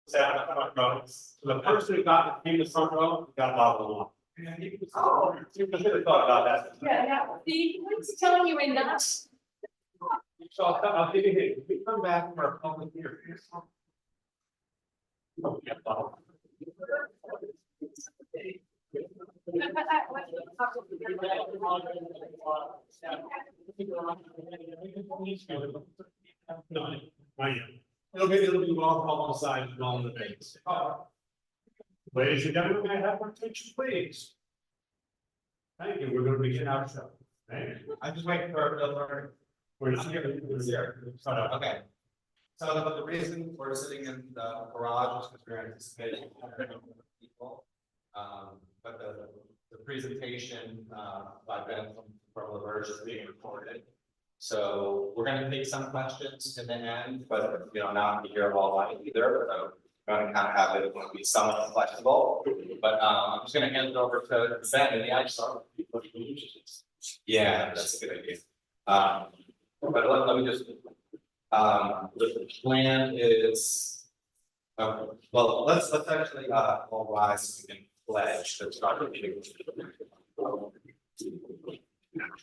sat on the front row. So the person who came to the front row got a bottle of wine. Oh, you should have thought about that. Yeah, the, what's telling you in that? So I'll give you a hint. We come back from our public hearing. Oh, yeah, bottle. No, I am. It'll be well publicized and all the things. Ladies and gentlemen, may I have your attention, please? Thank you. We're going to begin our show. Thank you. I'm just waiting for Bill Murray. We're not here. We're here. Okay. So the reason we're sitting in the garage is because we're anticipating people. But the presentation by Ben from LaVerge is being recorded. So we're going to take some questions in the end, but not be here all night either. So we're going to kind of have it be somewhat flexible. But I'm just going to hand it over to Ben and the ISO. Yeah, that's a good idea. But let me just. The plan is. Well, let's actually all rise so we can pledge to start the meeting.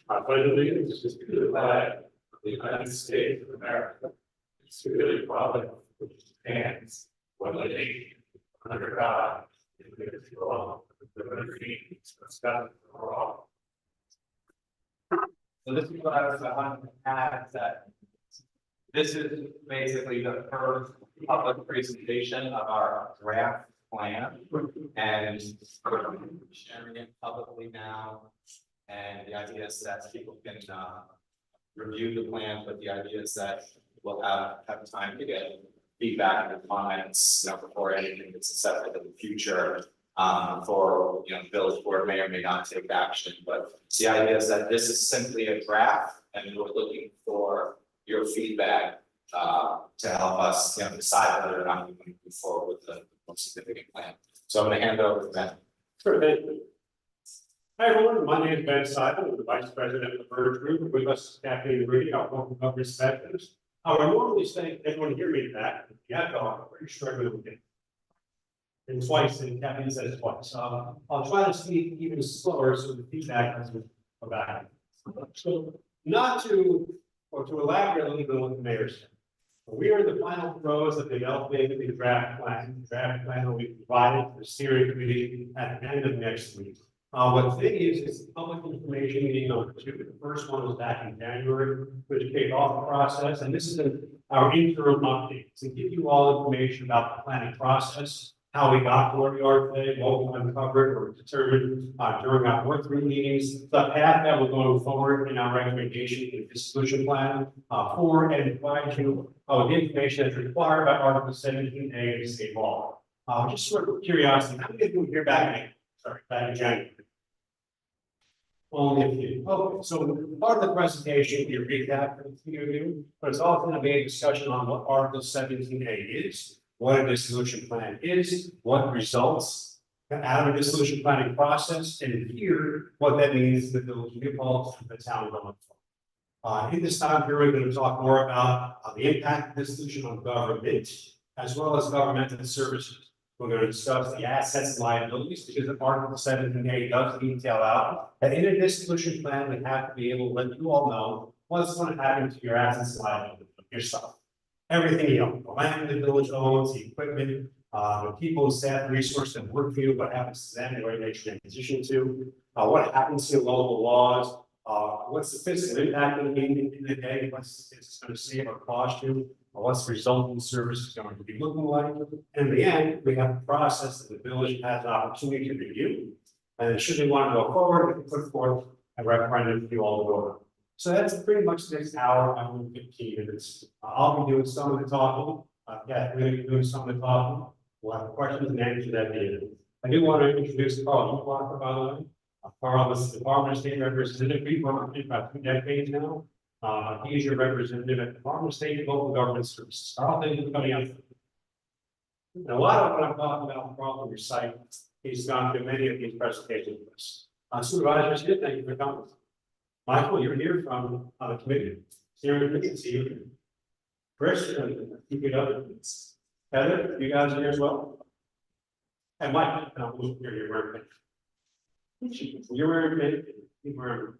I pledge allegiance to the flag of the United States of America, to the republic which stands one nation under God, indivisible, with all liberty and justice for all. So this is what I was wanting to add, that this is basically the first public presentation of our draft plan, and we're sharing it publicly now. And the idea is that people can review the plan, but the idea is that we'll have time to get feedback and comments, before anything gets accepted in the future. For the village board may or may not take action, but the idea is that this is simply a draft, and we're looking for your feedback to help us decide whether or not we want to move forward with the most significant plan. So I'm going to hand it over to Ben. Sure, thank you. Hi, everyone. My name is Ben Simon. I'm the Vice President of the LaVerge Group. With us is Kathleen Rudy, our local government specialist. I would normally say everyone hear me back. Yeah, I'm pretty struggling with it. And twice, and Kathleen says twice. I'll try to speak even slower so the feedback doesn't go back. So, not to, or to elaborate a little bit on what the mayor said. We are in the final throes of developing the draft plan. The draft plan will be provided to the steering committee at the end of next week. What today is public information meeting number 2. The first one was back in January, which kicked off the process, and this is our interim update to give you all information about the planning process, how we got to where we are today, what we uncovered or determined during our workgroup meetings, the path that we're going forward in our recommendation in the solution plan for and provide you the information that's required by Article 17A of the state law. Just sort of curiosity, how many people here back in January? Only a few. Okay, so part of the presentation, we recap for the few of you, but it's also going to be a discussion on what Article 17A is, what a dissolution plan is, what results out of a dissolution planning process, and here what that means to the village of New Paltz and the town of Wilmington. In this time period, we're going to talk more about the impact of dissolution on government, as well as governmental services. We're going to discuss the assets and liabilities, because the Article 17A does detail out that in a dissolution plan, we have to be able to let you all know what's going to happen to your assets and liabilities of yourself. Everything you own, the land the village owns, the equipment, the people, staff, resources that work for you, what happens to them, where they transition to, what happens to local laws, what's the fiscal impact of the meeting in the day, what's it's going to save or cost you, what's the resulting services going to be looking like. And in the end, we have a process that the village has an opportunity to review. And should we want to go forward, we can put forth a referendum for you all to go over. So that's pretty much the next hour, 15 minutes. I'll be doing some of the talking. We're going to be doing some of the talking. We'll have questions and answers at the end. I do want to introduce Carl Walker, by the way. Carl is the Department of State representative. We've worked for about 2 decades now. He's your representative at the Department of State and Local Government Services. Carl, thank you for coming out. And a lot of what I'm talking about, Carl, on your site, he's gone through many of these presentations with us. Supervisors here, thank you for coming. Michael, you're here from the committee. Steering committee, see you. Chris, keep it up. Heather, you guys are here as well? And Mike, no, you're wearing pink. You're wearing pink, you're wearing.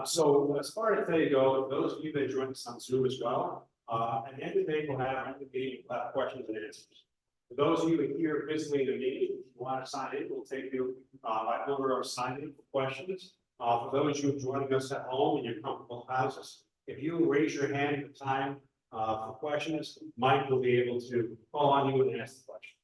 So as far as they go, those of you that joined us on Zoom as well, at the end of the day, we'll have questions and answers. For those of you who are here physically in the meeting, if you want to sign in, we'll take you by order of signing for questions. For those of you joining us at home in your comfortable houses, if you raise your hand at the time for questions, Mike will be able to call on you and ask the question.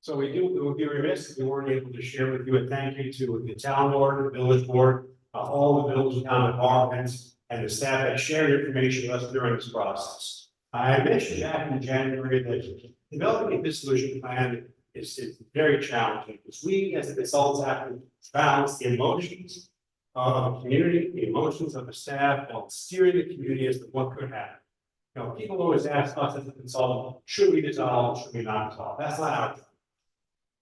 So it would be remiss if we weren't able to share with you a thank you to the town board, the village board, all the village town departments, and the staff that shared information with us during this process. I mentioned back in January that developing a dissolution plan is very challenging because we as a consultants have to balance the emotions of the community, the emotions of the staff, while steering the community as to what could happen. You know, people always ask us as a consultant, should we dissolve, should we not dissolve? That's not our job.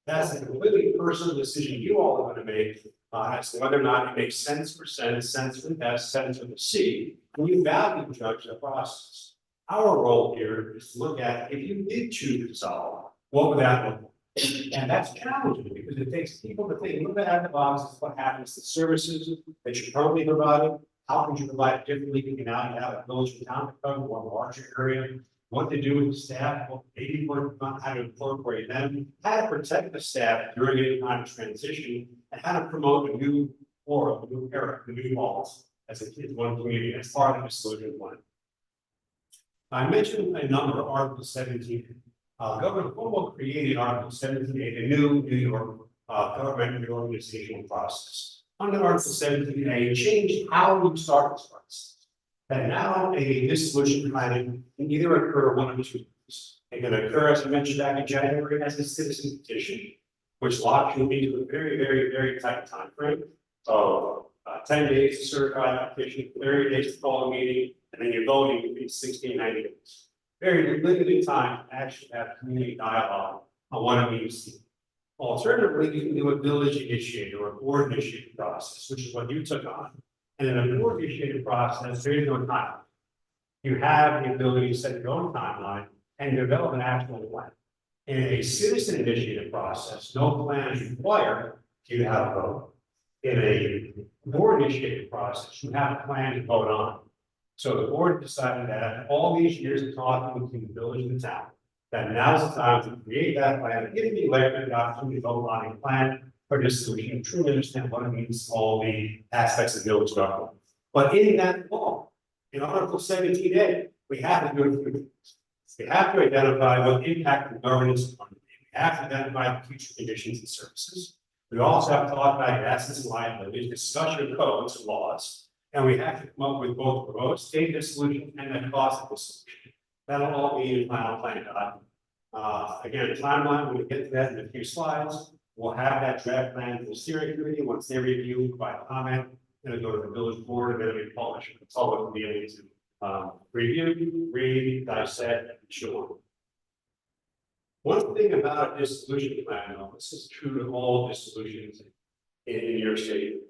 That's a completely personal decision you all are going to make as to whether or not it makes sense for sense for the best, sense for the C. When you value judge the process. Our role here is to look at if you did choose to dissolve, what would that look like? And that's challenging because it takes people to think a little bit out of the box. What happens to services that you're currently providing? How can you provide it differently? You can now have a village and town to cover one larger area. What to do with the staff, what maybe work on how to incorporate them, how to protect the staff during any kind of transition, and how to promote a new era, a new era, a new laws as a one community as part of the solution plan. I mentioned a number of Article 17. Governor Cuomo created Article 17, a new New York government reorganizational process. Under Article 17A, changed how we start this process. And now a dissolution planning can either occur one of two ways. It can occur, as I mentioned back in January, as a citizen petition, which locks you into a very tight time frame of 10 days to certify an application, 30 days to call a meeting, and then you're voting in 60 90 days. Very limited time to actually have community dialogue on what it means to you. Alternatively, you can do a village initiated or a board initiated process, which is what you took on. And in a board initiated process, there is no timeline. You have the ability to set your own timeline and develop an actual plan. In a citizen initiated process, no plan is required to have a vote. In a board initiated process, you have a plan to vote on. So the board decided that after all these years of talking between the village and the town, that now's the time to create that plan, give the elected the opportunity to vote on a plan for dissolution, truly understand what it means, all the aspects of village government. But in that law, in Article 17A, we have to do it through. We have to identify what impact the governance is going to be. We have to identify the future conditions and services. We also have to talk about your assets and liabilities, discuss your codes and laws, and we have to come up with both the proposed state dissolution and the cost of dissolution. That'll all be in final plan document. Again, a timeline, we'll get to that in a few slides. We'll have that draft plan to the steering committee. Once they review, provide comment, then it'll go to the village board, and then it'll be published. The public will be able to review, read, dissect, and show. One thing about a dissolution plan, though, this is true to all dissolutions in your state,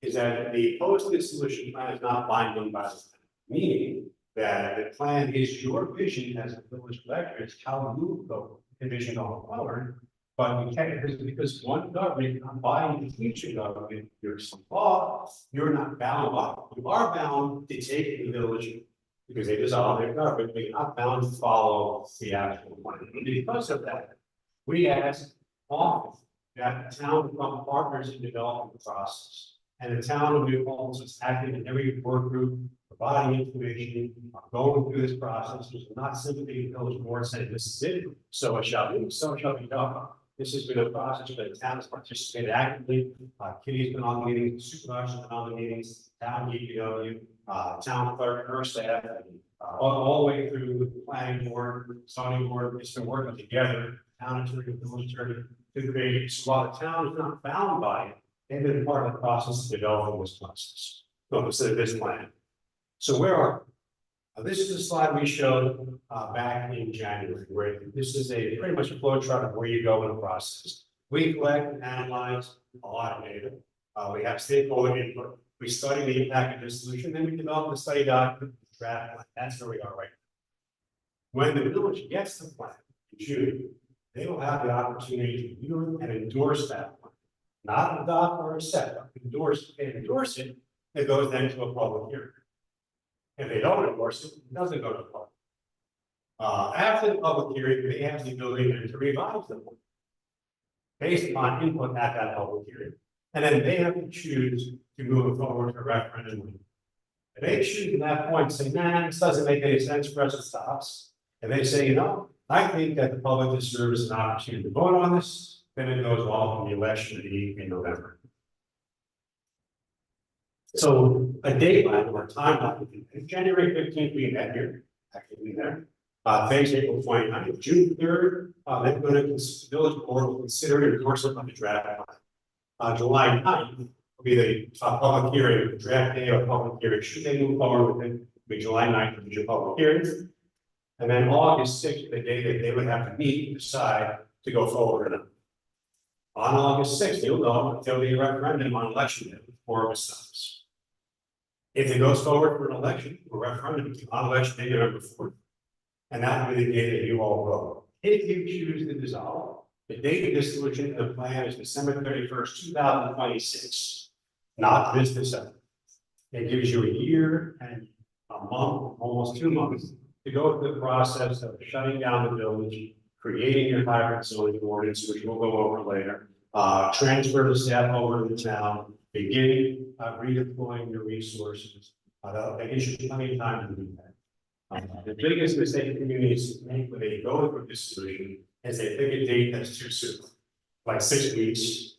is that the post-dissolution plan is not binding by the plan, meaning that the plan is your vision as a village electorate, it's how you go envision going forward. But you can't, because one government not buying the future government, there's some law, you're not bound by. You are bound to take the village because they dissolve their government, but you're not bound to follow the actual plan. And because of that, we ask often that the town become partners in developing the process. And the town of New Paltz is active in every work group, providing information, going through this process, which is not simply the village board saying this is it, so it shall be, so it shall be done. This has been a process where the town has participated actively. Kitty's been on the meetings, supervisors have been on the meetings, town DPW, town clerk, her staff, all the way through the planning board, zoning board. It's been working together, town attorney, village attorney, to create. So while the town is not bound by it, they've been part of the process of developing this process. No, instead of this plan. So where are we? This is a slide we showed back in January, where this is a pretty much a flow chart of where you go in the process. We collect and analyze a lot of data. We have stakeholder input. we study the impact of dissolution, then we develop the study document, draft plan. That's where we are right now. When the village gets the plan in June, they will have the opportunity to view and endorse that plan. Not adopt or accept, but endorse. If they endorse it, it goes then to a public hearing. If they don't endorse it, it doesn't go to public. After the public hearing, they have the ability to revise the plan based upon input at that public hearing. And then they have to choose to move forward to referendum. If they choose at that point, say, nah, this doesn't make any sense for us, it stops. And they say, you know, I think that the public deserves an opportunity to vote on this, then it goes off in the election in November. So a deadline or a timeline, January 15th, we met here, actually there. Thanks, April 29th, June 3rd, they're going to, the village board will consider and endorse it on the draft plan. July 9th will be the public hearing, the draft day of public hearing. Should they move forward with it, it'll be July 9th, which is public hearings. And then August 6th, the day that they would have to meet and decide to go forward or not. On August 6th, you'll know if there'll be a referendum on election day before it stops. If it goes forward for an election or referendum on election day, November 4th. And that will be the day that you all vote. If you choose to dissolve, the date of dissolution of the plan is December 31st, 2026, not this December. It gives you a year and a month, almost 2 months, to go through the process of shutting down the village, creating your hybrid zoning ordinance, which we'll go over later, transfer the staff over to the town, beginning redeploying your resources. That gives you plenty of time to do that. The biggest mistake communities make when they go for dissolution is they pick a date that's too soon, like 6 weeks.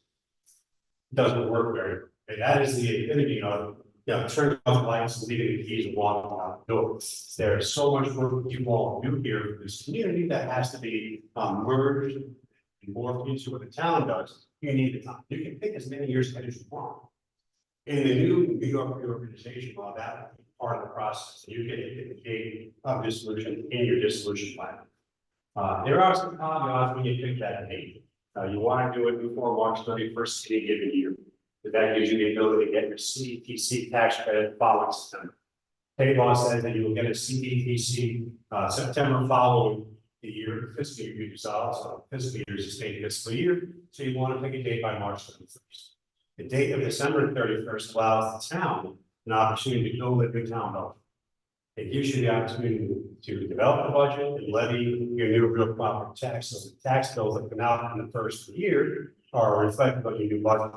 Doesn't work very well. And that is the epitome of, turning off lights and leaving the keys and walking out the door. There's so much work you all do here for this community that has to be merged and morphed into what the town does. You need the time. You can pick as many years ahead as you want. In the new New York reorganization law, that would be part of the process. You get a date of dissolution in your dissolution plan. There are some caveats when you pick that date. You want to do it before March 31st in a given year. But that gives you the ability to get your CDTC tax credit following September. State law says that you will get a CDTC September following the year, the fiscal year you dissolve. So fiscal year is a state fiscal year. So you want to pick a date by March 31st. The date of December 31st allows the town an opportunity to build a new town budget. It gives you the opportunity to develop the budget and levy your new real property tax. So the tax bills that come out in the first year are reflected on your new budget.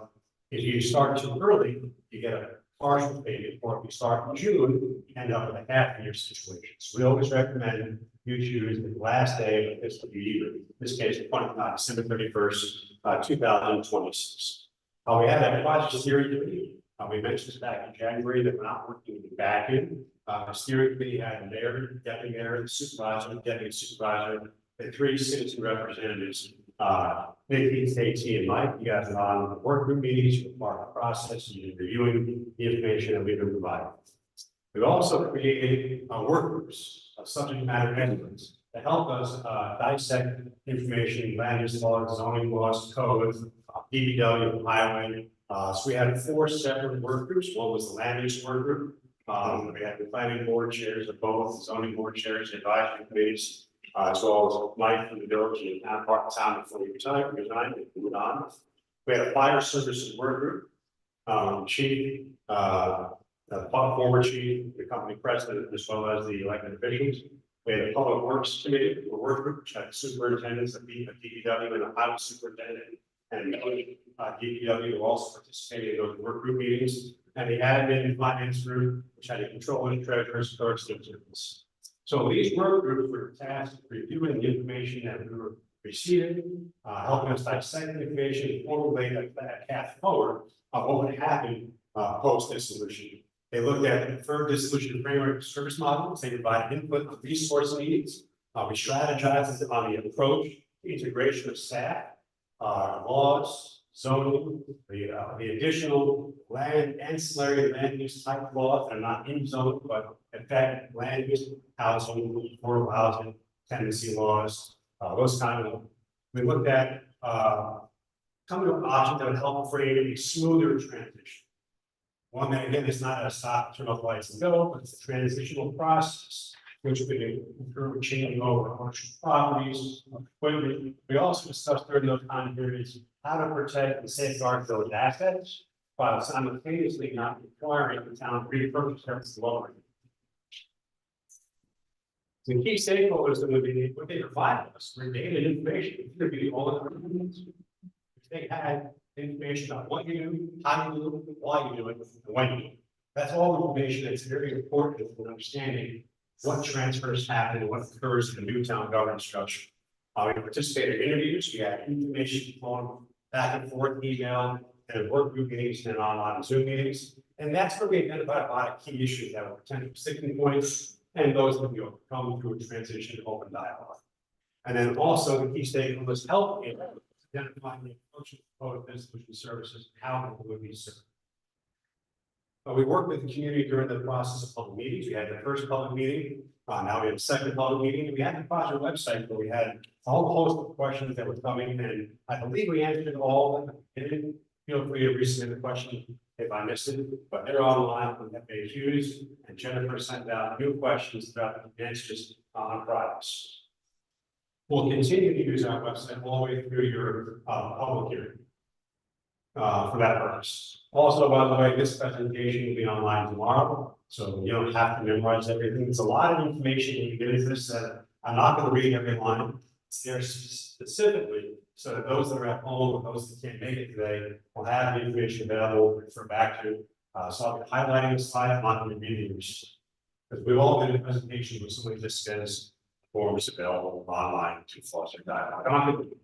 If you start too early, you get a partial payment, or if you start in June, you end up with a half-year situation. So we always recommend you choose the last day of the fiscal year. In this case, December 31st, 2026. We have that project steering committee. We mentioned this back in January that we're not working with the back end. The steering committee had a mayor, deputy mayor, the supervisor, deputy supervisor, and 3 citizen representatives. Nikki, Stacy, and Mike, you guys are on the work group meetings, you're part of the process, you're reviewing the information that we've been providing. We've also created work groups of subject matter experts to help us dissect information, land use laws, zoning laws, codes, DPW, highway. So we had 4 separate work groups. One was the land use work group. We had the planning board chairs of both, zoning board chairs, advisory committees, as well as Mike from the village and town part time before we resigned and moved on. We had a fire services work group, chief, former chief, the company president, as well as the elected officials. We had a public works committee, or work group, which had superintendents of DPW and a highway superintendent. And DPW will also participate in those work group meetings, and the admin and finance group, which had a controlling treasurer's clerks and service. So these work groups were tasked with reviewing the information that we were receiving, helping us dissect the information and formulate a path forward of what would happen post dissolution. They looked at the preferred dissolution framework service models. They provided input on resource needs. We strategized on the approach, the integration of staff, laws, zoning, the additional land ancillary land use type laws that are not in zone, but affect land use, housing, affordable housing, tenancy laws, those kind of. We looked at coming up with options that would help create a smoother transition. One that again is not a stop, turn off lights and go, but it's a transitional process, which would include changing over commercial properties, equipment. We also discussed during those time periods, how to protect and safeguard those assets, while simultaneously not requiring the town to repurpose them to lower. The key stakeholders that would be what they provide us, for data and information, could be all of the. If they had information on what you do, how you do it, why you do it, and when you do it. That's all information that's very important for understanding what transfers happen and what occurs in the new town governance structure. We participated in interviews, we had information flowing back and forth, email, and work group meetings and online Zoom meetings. And that's where we identified a lot of key issues that were potential sticking points and those that we overcome through a transition to open dialogue. And then also the key stakeholders help in identifying the approach of solution services, how it would be served. We worked with the community during the process of public meetings. We had the first public meeting. Now we have a second public meeting. We had the project website where we had all host of questions that were coming, and I believe we answered all of them. And feel free to resubmit the question if I missed it, but they're online on FAQs, and Jennifer sent out new questions throughout the answers on Fridays. We'll continue to use our website all the way through your public hearing for that purpose. Also, by the way, this presentation will be online tomorrow, so you don't have to memorize everything. It's a lot of information you get into this that I'm not going to read every line. It's there specifically so that those that are at home or those that can't make it today will have the information available to refer back to. So I'll be highlighting the slide. I'm not going to read it because we've all been in a presentation where somebody just says forms available online to foster dialogue. I'm not going to,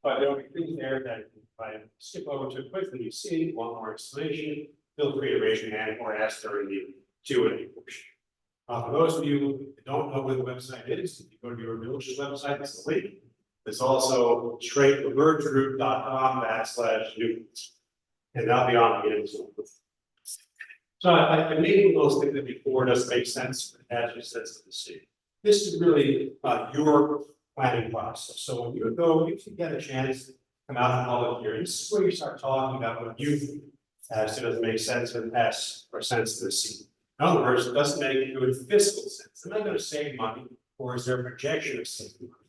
but there will be things there that if I skip over to quickly, you see one more explanation. Feel free to raise your hand or ask during the Q&A portion. For those of you that don't know where the website is, if you go to your village's website, that's the link. It's also straightconvergegroup.com/new. And that'll be on the end. So I made those things that before doesn't make sense, but it has sense to the city. This is really your planning process. So when you go, if you get a chance to come out in public here, this is where you start talking about what you think as it doesn't make sense and S or sense to the city. In other words, it doesn't make good fiscal sense. Am I going to save money, or is there a projection of saving money?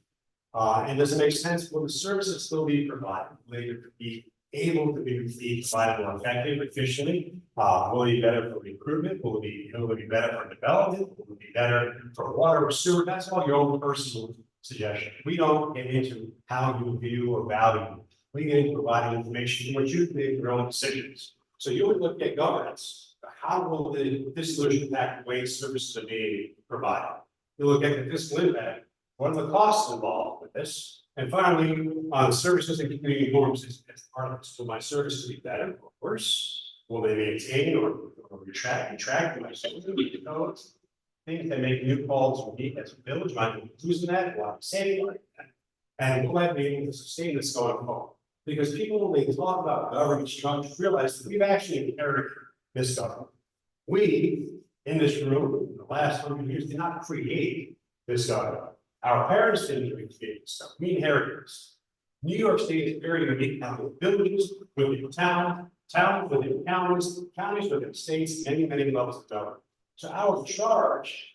And does it make sense? Will the services still be provided? Will they be able to be provided more effectively, efficiently? Will it be better for recruitment? Will it be better for development? Will it be better for water or sewer? That's all your own personal suggestion. We don't get into how you view or value. We get into providing information which you can make your own decisions. So you would look at governance. How will this solution impact the way services are being provided? You look at the fiscal impact. What are the costs involved with this? And finally, on services and community norms as part of this. Will my services be better or worse? Will they maintain or retract my services? Things that make new calls for me as a village, might be losing that, or I'm saving money. And will I be able to sustain this going forward? Because people, when they talk about government structure, realize that we've actually inherited this government. We, in this room, in the last 100 years, did not create this government. Our parents didn't create this stuff. We inherited this. New York State is very unique now with villages, within towns within counties, counties within states, many levels of government. So our charge,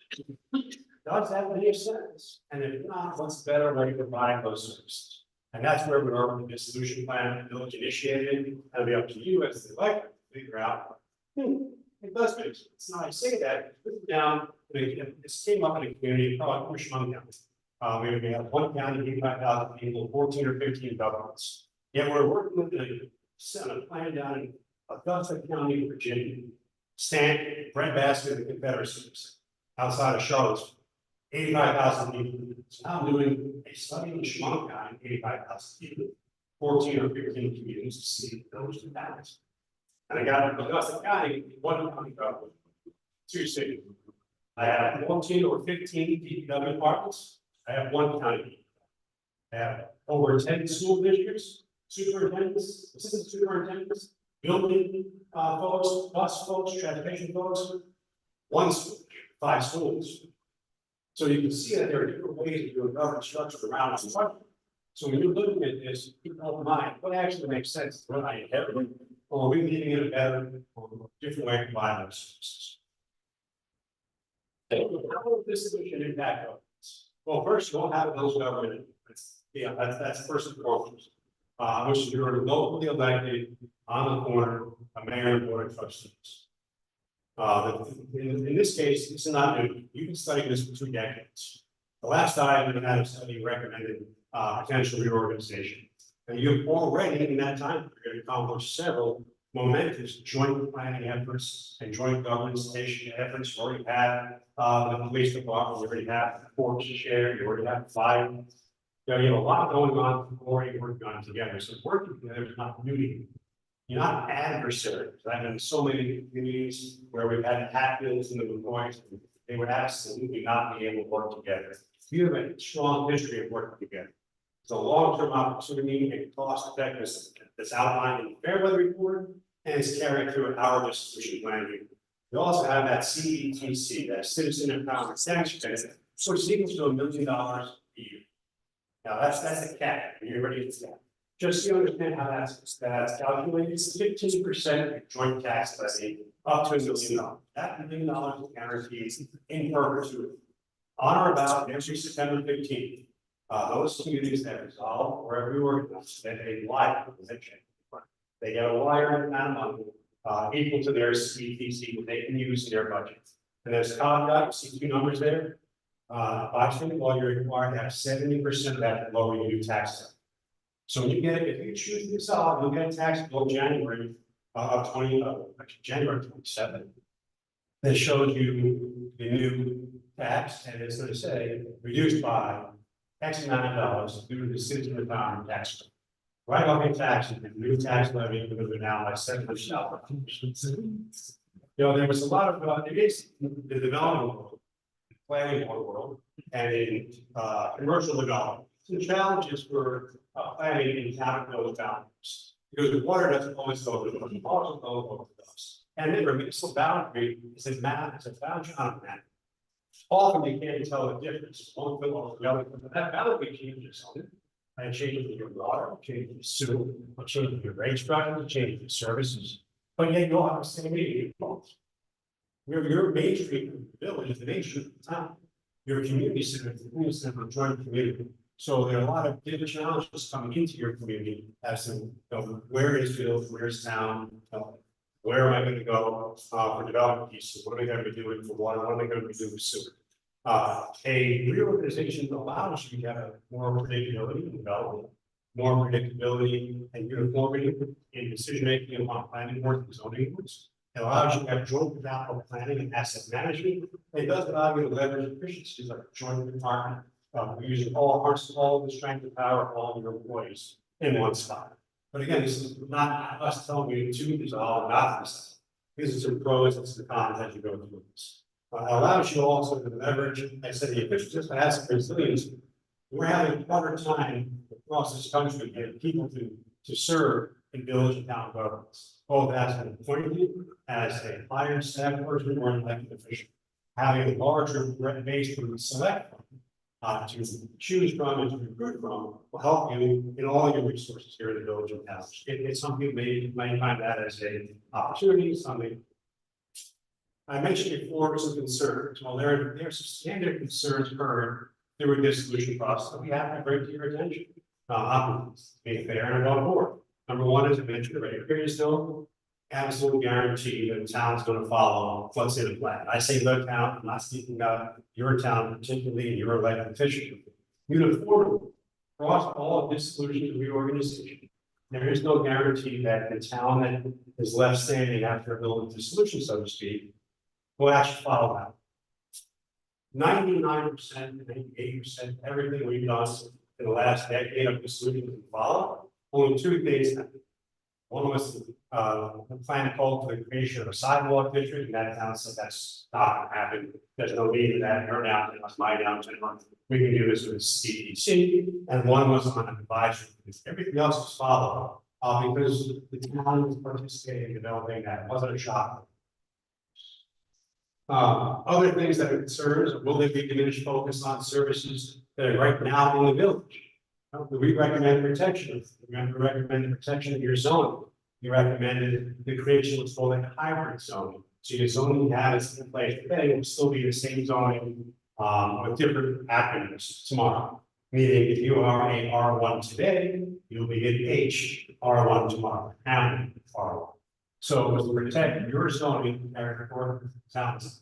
does that make sense? And if not, what's the better way to provide those services? And that's where we are with this solution plan the village initiated. And it'll be up to you as the elected to figure out. It does make sense. Now I say that, down, this came up in a community called Cushman County. We have one county, 85,000 people, 14 or 15 governments. Yet we're working with a plan down in Augusta County, Virginia. Stanton, breadbasket of the Confederacy, outside of Charlottesville, 85,000 people. So now I'm doing a study in Chemung County, 85,000 people, 14 or 15 communities to see those two towns. And I got Augusta County, one county government, two cities. I have 14 or 15 DPW departments. I have one county. I have over 10 school districts, superintendents, assistant superintendents, building folks, bus folks, transportation folks, one school, 5 schools. So you can see that there are different ways to do a government structure around this question. So when you're looking at this, keep in mind what actually makes sense. What I inherited or are we leaving it a better, or different way to provide those services? How will this solution impact governments? Well, first, you won't have those government, that's first and foremost. Which is you're locally elected on the corner, a mayor and board of trustees. In this case, this is not new. You've been studying this for 2 decades. The last time we had a study recommended potential reorganization. And you've already in that time period accomplished several momentous joint planning efforts and joint government station efforts. You already have the police department, you already have the force share, you already have fire. You have a lot going on, already working on together. So working together is not new. You're not adversaries. I've been in so many communities where we've had Hatfields and the McCoys, they would absolutely not be able to work together. You have a strong history of working together. It's a long-term opportunity and cost effectiveness that's outlined in the Fairweather report and is carried through our dissolution planning. We also have that CETC, that Citizen Empowerment Tax Credit, which is equal to $1 million a year. Now that's a cap. You're ready to that. Just so you understand how that's calculated, it's 15% of joint tax levy up to $1 million. That $1 million guarantees in perpetuity. On or about every September 15th, those communities that resolve or every organization that they like, they get a wire amount of money equal to their CTC that they can use in their budget. And there's caveat, you see 2 numbers there. By state law, you're required to have 70% of that lower your new tax rate. So when you get, if you choose to resolve, you'll get a tax bill January of January 27th. That shows you the new tax, and it's going to say reduced by X amount of dollars due to the Citizen Empowerment Tax Credit. Right off your taxes, the new tax levy is going to be now like $700. There was a lot of it is the development world, planning world, and in commercial development. The challenges for planning in town those boundaries because the water doesn't always go to the water, also go over the dust. And then municipal boundary is a map, it's a boundary on a map. Often you can't tell the difference. One fill over the other, but that boundary changes on it. And it changes your water, it changes your sewer, it changes your rate structure, it changes your services. But yet you all have the same meeting. Your main street of the village is the main street of the town. Your community center is the community center of joint community. So there are a lot of different challenges coming into your community as to where is village, where's town, where am I going to go for development pieces? What am I going to be doing for water? What am I going to be doing for sewer? A reorganization allows you to have more predictability in development, more predictability and uniformity in decision making among planning boards and zoning boards. It allows you to have joint capital planning and asset management. It does allow you to leverage efficiencies like joint department, using all the strength and power of all your employees in one spot. But again, this is not us telling you to dissolve or not dissolve. This is some pros and some cons as you go through this. It allows you also to leverage, I said, the efficiency and asset resilience. We're having a harder time across this country getting people to serve in village and town governments, both as an appointee, as a hired staff person, or an elected official. Having a larger base to select from, to choose from and to recruit from will help you in all your resources here in the village and town. Some people may find that as an opportunity, something. I mentioned before some concerns. Well, there are some standard concerns heard through a dissolution process that we have to bring to your attention. Being fair and on board. Number one, as I mentioned already, there is no absolute guarantee that the town's going to follow what's in the plan. I say the town, I'm not speaking about your town, particularly your elected official. Uniformly across all dissolution and reorganization. There is no guarantee that the town that is left standing after a building dissolution, so to speak, will actually follow that. 99%, 98%, everything we've done in the last decade of dissolution we follow. Only 2 things happened. One was the plan called for the creation of a sidewalk district, and that town said that's not going to happen. There's no need for that. Your downtown, my downtown. We can do this with CDC, and one was on an advisory. Everything else was followed because the town was participating in developing that. It wasn't a shock. Other things that are concerns: will there be diminished focus on services that are right now in the village? We recommend protection. We recommend the protection of your zone. we recommended the creation of what's called a hybrid zone. So your zoning habits in place today will still be the same zoning, with different acronyms tomorrow. Meaning if you are a R1 today, you'll be an HR1 tomorrow, and R1. So it was to protect your zoning area for towns.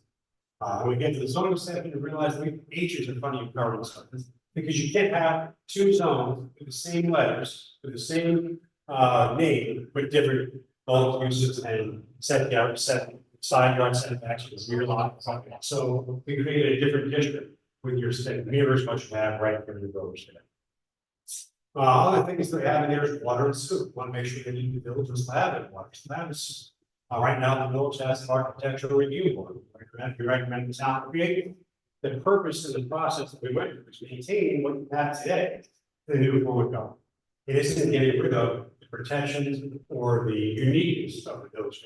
When we get to the zoning section, you realize the H's in front of your current zone. Because you can't have two zones with the same letters, with the same name, with different bulk uses and side yard setbacks, with rear lot. So we created a different district with your state mirrors, what you have right for your village today. Other things that we have in there is water and sewer. Want to make sure that the village is slab and water slab is. Right now, the village has an architectural review board. We recommend the town create. The purpose of the process that we went through is maintaining what you have today, the new forward government. It isn't getting rid of the protections or the uniqueness of the village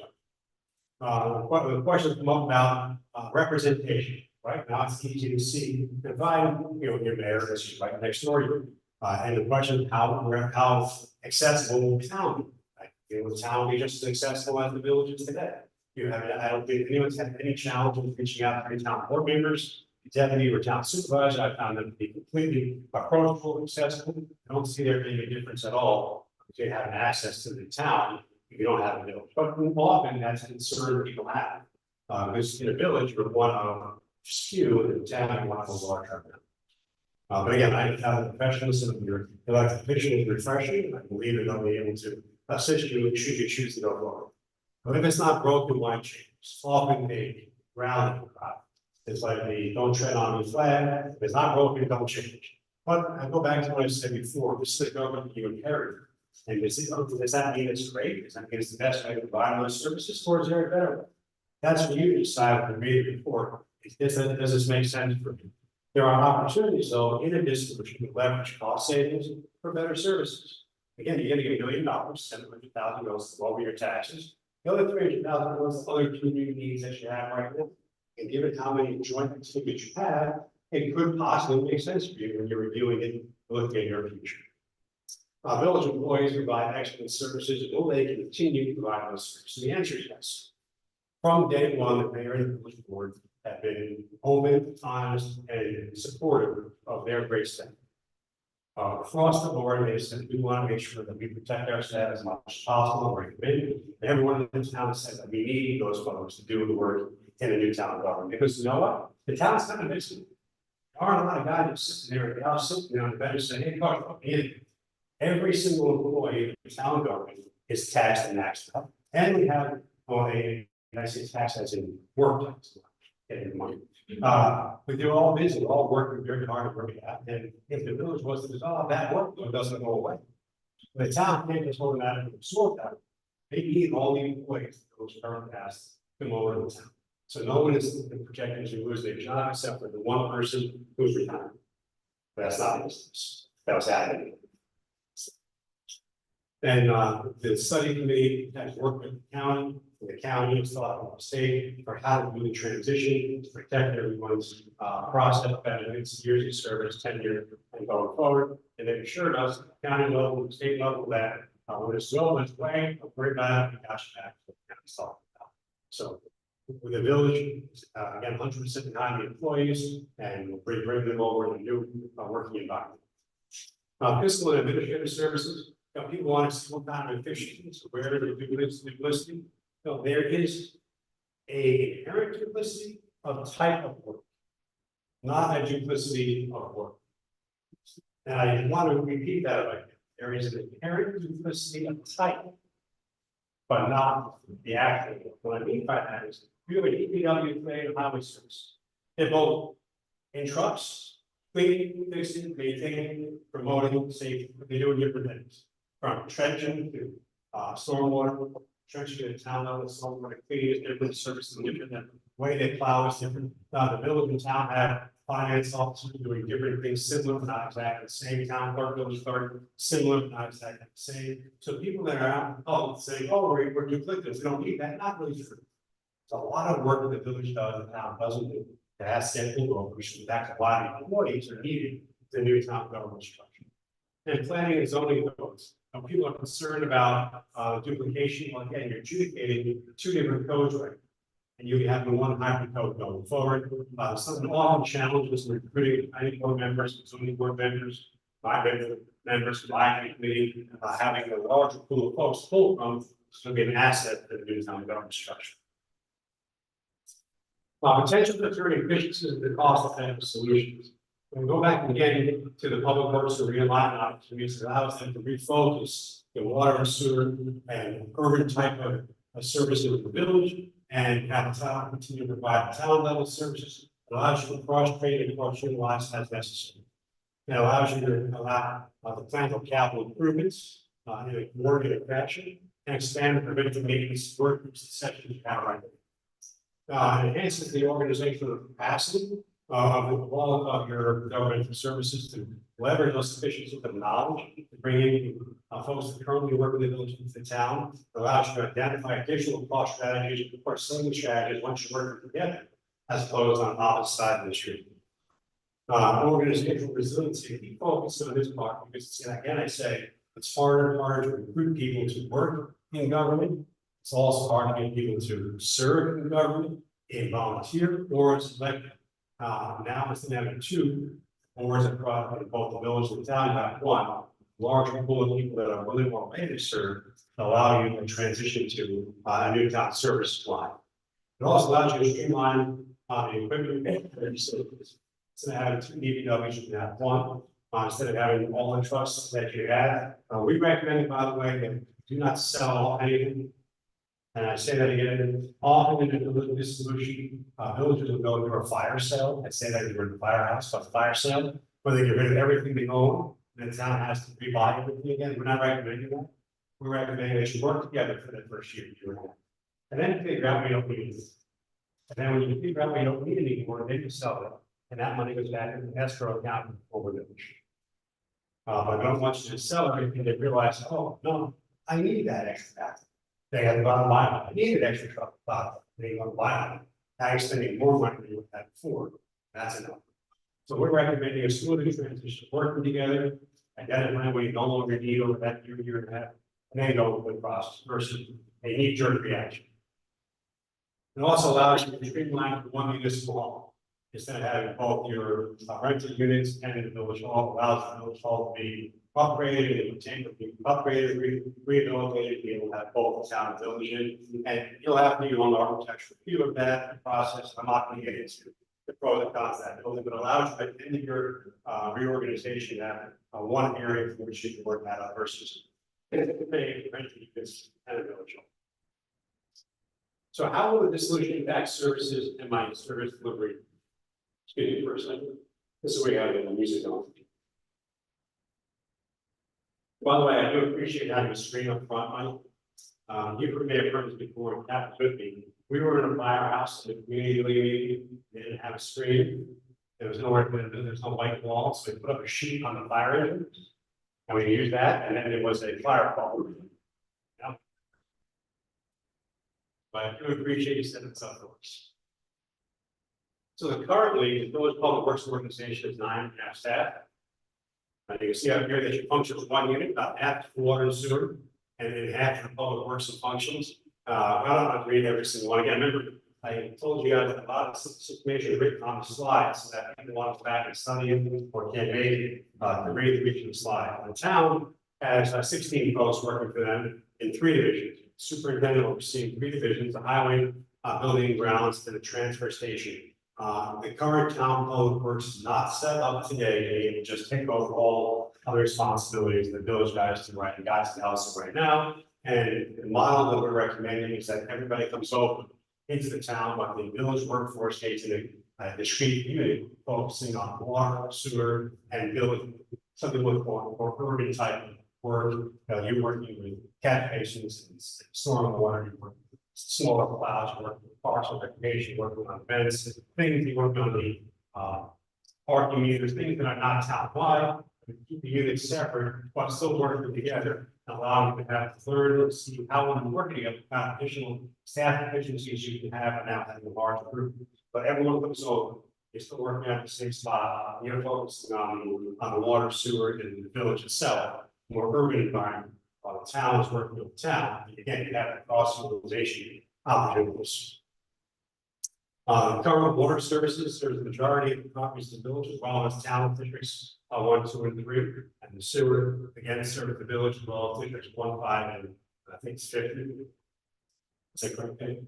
government. The questions come up about representation. Right now, it's easy to see if your mayor is right next door to you. And the question is how accessible will the town be? Right? Will the town be just as accessible as the village is today? I don't think anyone's had any challenge with reaching out to any town board members, deputy or town supervisor. I found them to be completely approachable, accessible. I don't see there being a difference at all between having access to the town if you don't have a village. But often that's a concern people have. Because in a village, you're one of few, and the town, one of the larger. But again, I have the professionalism of your elected official is refreshing. I believe that they'll be able to assist you should you choose to go forward. But if it's not broken, why change? Often they rally the crowd. It's like the don't tread on the flag. If it's not broken, don't change. But I go back to what I said before. This is the government you inherited. And does that mean it's great? Does that mean it's the best way to provide those services, or is there a better way? That's what you decide to read the report. Does this make sense for you? There are opportunities, though, in a district which can leverage cost savings for better services. Again, you're gonna get $1 million, $700,000 goes to lower your taxes. The other $300,000 goes to other community needs that you have right now. And given how many joint tickets you have, it could possibly make sense for you when you're reviewing it, looking at your future. Village employees provide excellent services, and will they continue to provide those services? The answer is yes. From day one, the mayor and the village board have been open, honest, and supportive of their great staff. Across the board, they said we want to make sure that we protect our staff as much as possible. We're committed. Everyone in this town says that we need those folks to do the work in a new town government, because you know what? The town's kind of missing. There aren't a lot of guys sitting there, they are sitting there on the bench saying, hey, Carl, every single employee in the town government is taxed and maxed up. And we have, I say tax as in work tax. Getting money. But they're all busy, they're all working very hard at working out. And if the village was to dissolve, that workload doesn't go away. The town can't just automatically absorb that. They need all the employees that those current tasks come over to the town. So no one is projecting to lose their job except for the one person who's retired. But that's not business. That was happening. And the study committee has worked with the county, and the state for how to do the transition to protect everyone's process benefits, years of service, tenure, and going forward. And they assured us, at the county level, the state level, that when it's well its way, don't worry about it, we got you back. So with the village, again, 100% behind the employees, and we'll bring them over in a new working environment. Fiscal and administrative services. People want to see what kind of efficiencies, where the duplicity. No, there is a inherent duplicity of type of work, not a duplicity of work. And I want to repeat that again. There is an inherent duplicity of type, but not the actual work. What I mean by that is you have an EPW trade and highway service. They're both in trucks, cleaning, fixing, maintaining, promoting, safety. They do different things. From trenching to stormwater, trenching at town level, stormwater cleaning is different, services are different, the way they plow is different. The village and town have finance officers doing different things, similar but not exactly the same. Town clerk, village clerk, similar but not exactly the same. So people that are out saying, oh, we're duplicative, we don't need that, not really true. It's a lot of work that the village does, the town doesn't do. That has to get pulled over, which is back to why the employees are needed the new town government structure. And planning and zoning codes. Now, people are concerned about duplication. Well, again, you're adjudicating two different codes right now. And you'll be having one hybrid code going forward. Some often challenges in recruiting planning board members, zoning board members, members, my committee, having a larger pool of folks to pull from is going to be an asset to the new town government structure. Potential to turn efficiencies into cost-effective solutions. When we go back again to the public works to realign opportunities, it allows them to refocus the water and sewer and urban type of services in the village and have the town continue to provide town level services. It allows you to cross-train and cross-utilize as necessary. It allows you to allow the plan of capital improvements in a coordinated fashion and expand the preventive maintenance work groups sections you have right now. Enhances the organizational capacity of all of your governmental services to leverage those efficiencies of knowledge to bring in folks that currently work in the village into the town. It allows you to identify additional cost strategies or saving strategies once you're working together, as opposed on opposite side of the street. Organizational resiliency, we focus on this part because again, I say it's harder and harder to recruit people to work in government. It's also hard to get people to serve in government, in volunteer or as elected. Now instead of having two boards across both the village and the town, you have one larger pool of people that are willing or ready to serve, allow you to transition to a new town service line. It also allows you to streamline the equipment and facilities. Instead of having two DPWs, you can have one. Instead of having all the trucks that you have, we recommend, by the way, that do not sell anything. And I say that again, often in this solution, villages will go through a fire sale. I say that you're in the firehouse, but fire sale, where they get rid of everything they own, and the town has to rebuy everything again. We're not recommending that. We're recommending they should work together for the first year, and then figure out we don't need it. And then when you figure out we don't need it anymore, then you sell it, and that money goes back into the escrow account over the village. But I don't want you to sell everything. They realize, oh no, I need that extra tax. They have to buy one. I need an extra truck. They want to buy one. Now you're spending more money than you had before. That's enough. So we're recommending a smooth transition, working together, identifying what you no longer need over that year and a half, and then go with the process versus a knee-jerk reaction. It also allows you to streamline one municipal hall instead of having both your rental units and in the village hall. Allows the village hall to be upgraded and maintained, upgraded, rehabilitated. You'll have both the town and village in, and you'll have to do an architectural review of that process. I'm not going to get into the pros and cons of that building, but allows you at the end of your reorganization to have one area for which you can work that out versus rental units and a village hall. So how will this solution impact services and my service delivery? Excuse me for a second. This is where you have the music on. By the way, I do appreciate having a screen up front, Mike. You may have heard this before, Captain with me. We were in a firehouse in the community meeting. They didn't have a screen. There was nowhere, there's no white wall, so we put up a sheet on the fire engine. And we used that, and then there was a fire call. Yeah. But I do appreciate you setting this up for us. So currently, the Village Public Works Organization is 9.5 staff. And you can see out here that you function as one unit, about half for water and sewer, and then half for public works and functions. I don't have to read every single one again. Remember, I told you guys that a lot of this information written on the slides, so that people want to back and study it or can't make it to read the slide. The town has 16 folks working for them in 3 divisions. Superintendent overseeing 3 divisions: the highway, building and grounds, and the transfer station. The current town public works is not set up today. They will just take over all other responsibilities the village guys do right, the guys in the house right now. And the model that we're recommending is that everybody comes over into the town, but the village workforce stays in the discrete unit, focusing on water, sewer, and building something with more urban type of work. You're working with cat basins and storm water, you're working with smaller clouds, you're working with parks and recreation, working on events, things you work on the parking meters, things that are not town-wide, keep the units separate, but still working together. Allow you to have to learn and see how when working together, additional staff efficiencies you can have now having a large group. But everyone comes over You're still working at the same spot, you're focusing on the water, sewer, and the village itself, more urban environment. While the town is working with the town, again, you have the cross utilization opportunities. Current water services, there's the majority of the properties in the village, as well as town districts, 1, 2, and 3, and the sewer, again, serve the village, as well as districts 1, 5, and I think it's 50. Is that correct, Dave?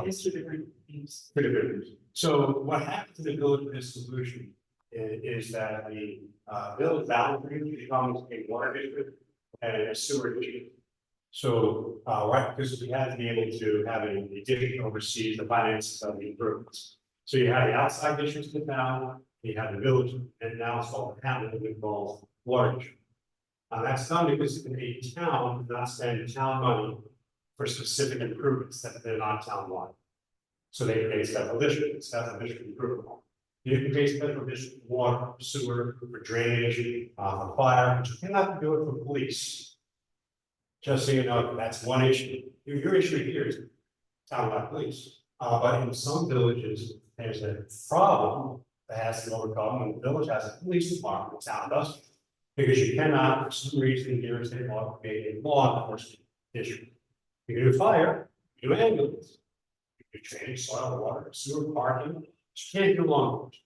It's two different things. Pretty good. So what happened to the village of this solution is that the village boundary becomes a water district and a sewer district. So, right, because we had to be able to have a district oversees the finances of the improvements. So you have the outside districts in the town, you have the village, and now it's called the town that involves water district. That's done because a town does not spend town money for specific improvements that they're not town-wide. So they pay special district improvement. You can pay special district for water, sewer, for drainage, for fire, but you cannot do it for police. Just so you know, that's one issue. Your issue here is town-wide police. But in some villages, there's a problem that has to be overcome when the village has a police department, the town doesn't. Because you cannot, for some reason, here in state law, create a law enforcement issue. You can do fire, you do ambulance, you do drainage, soil, water, sewer, parking, but you can't do law enforcement.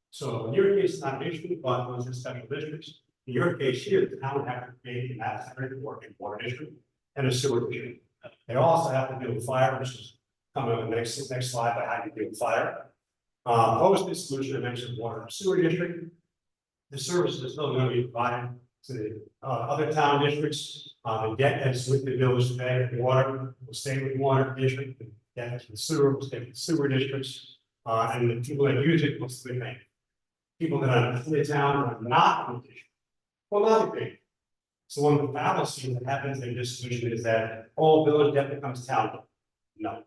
So in your case, it's not an issue, but those are special districts. In your case here, the town would have to create a master working water district and a sewer district. They also have to deal with fire, which is coming on the next slide by how you deal with fire. Post this solution, I mentioned water and sewer district. The services are still going to be provided to the other town districts. The debt that's with the village today, the water will stay with the water district, the debt to the sewer will stay with the sewer districts, and the people that use it will stay paying. People that are in the town are not in the district will not be paid. So one of the fallacies that happens in this solution is that all village debt becomes town debt. No.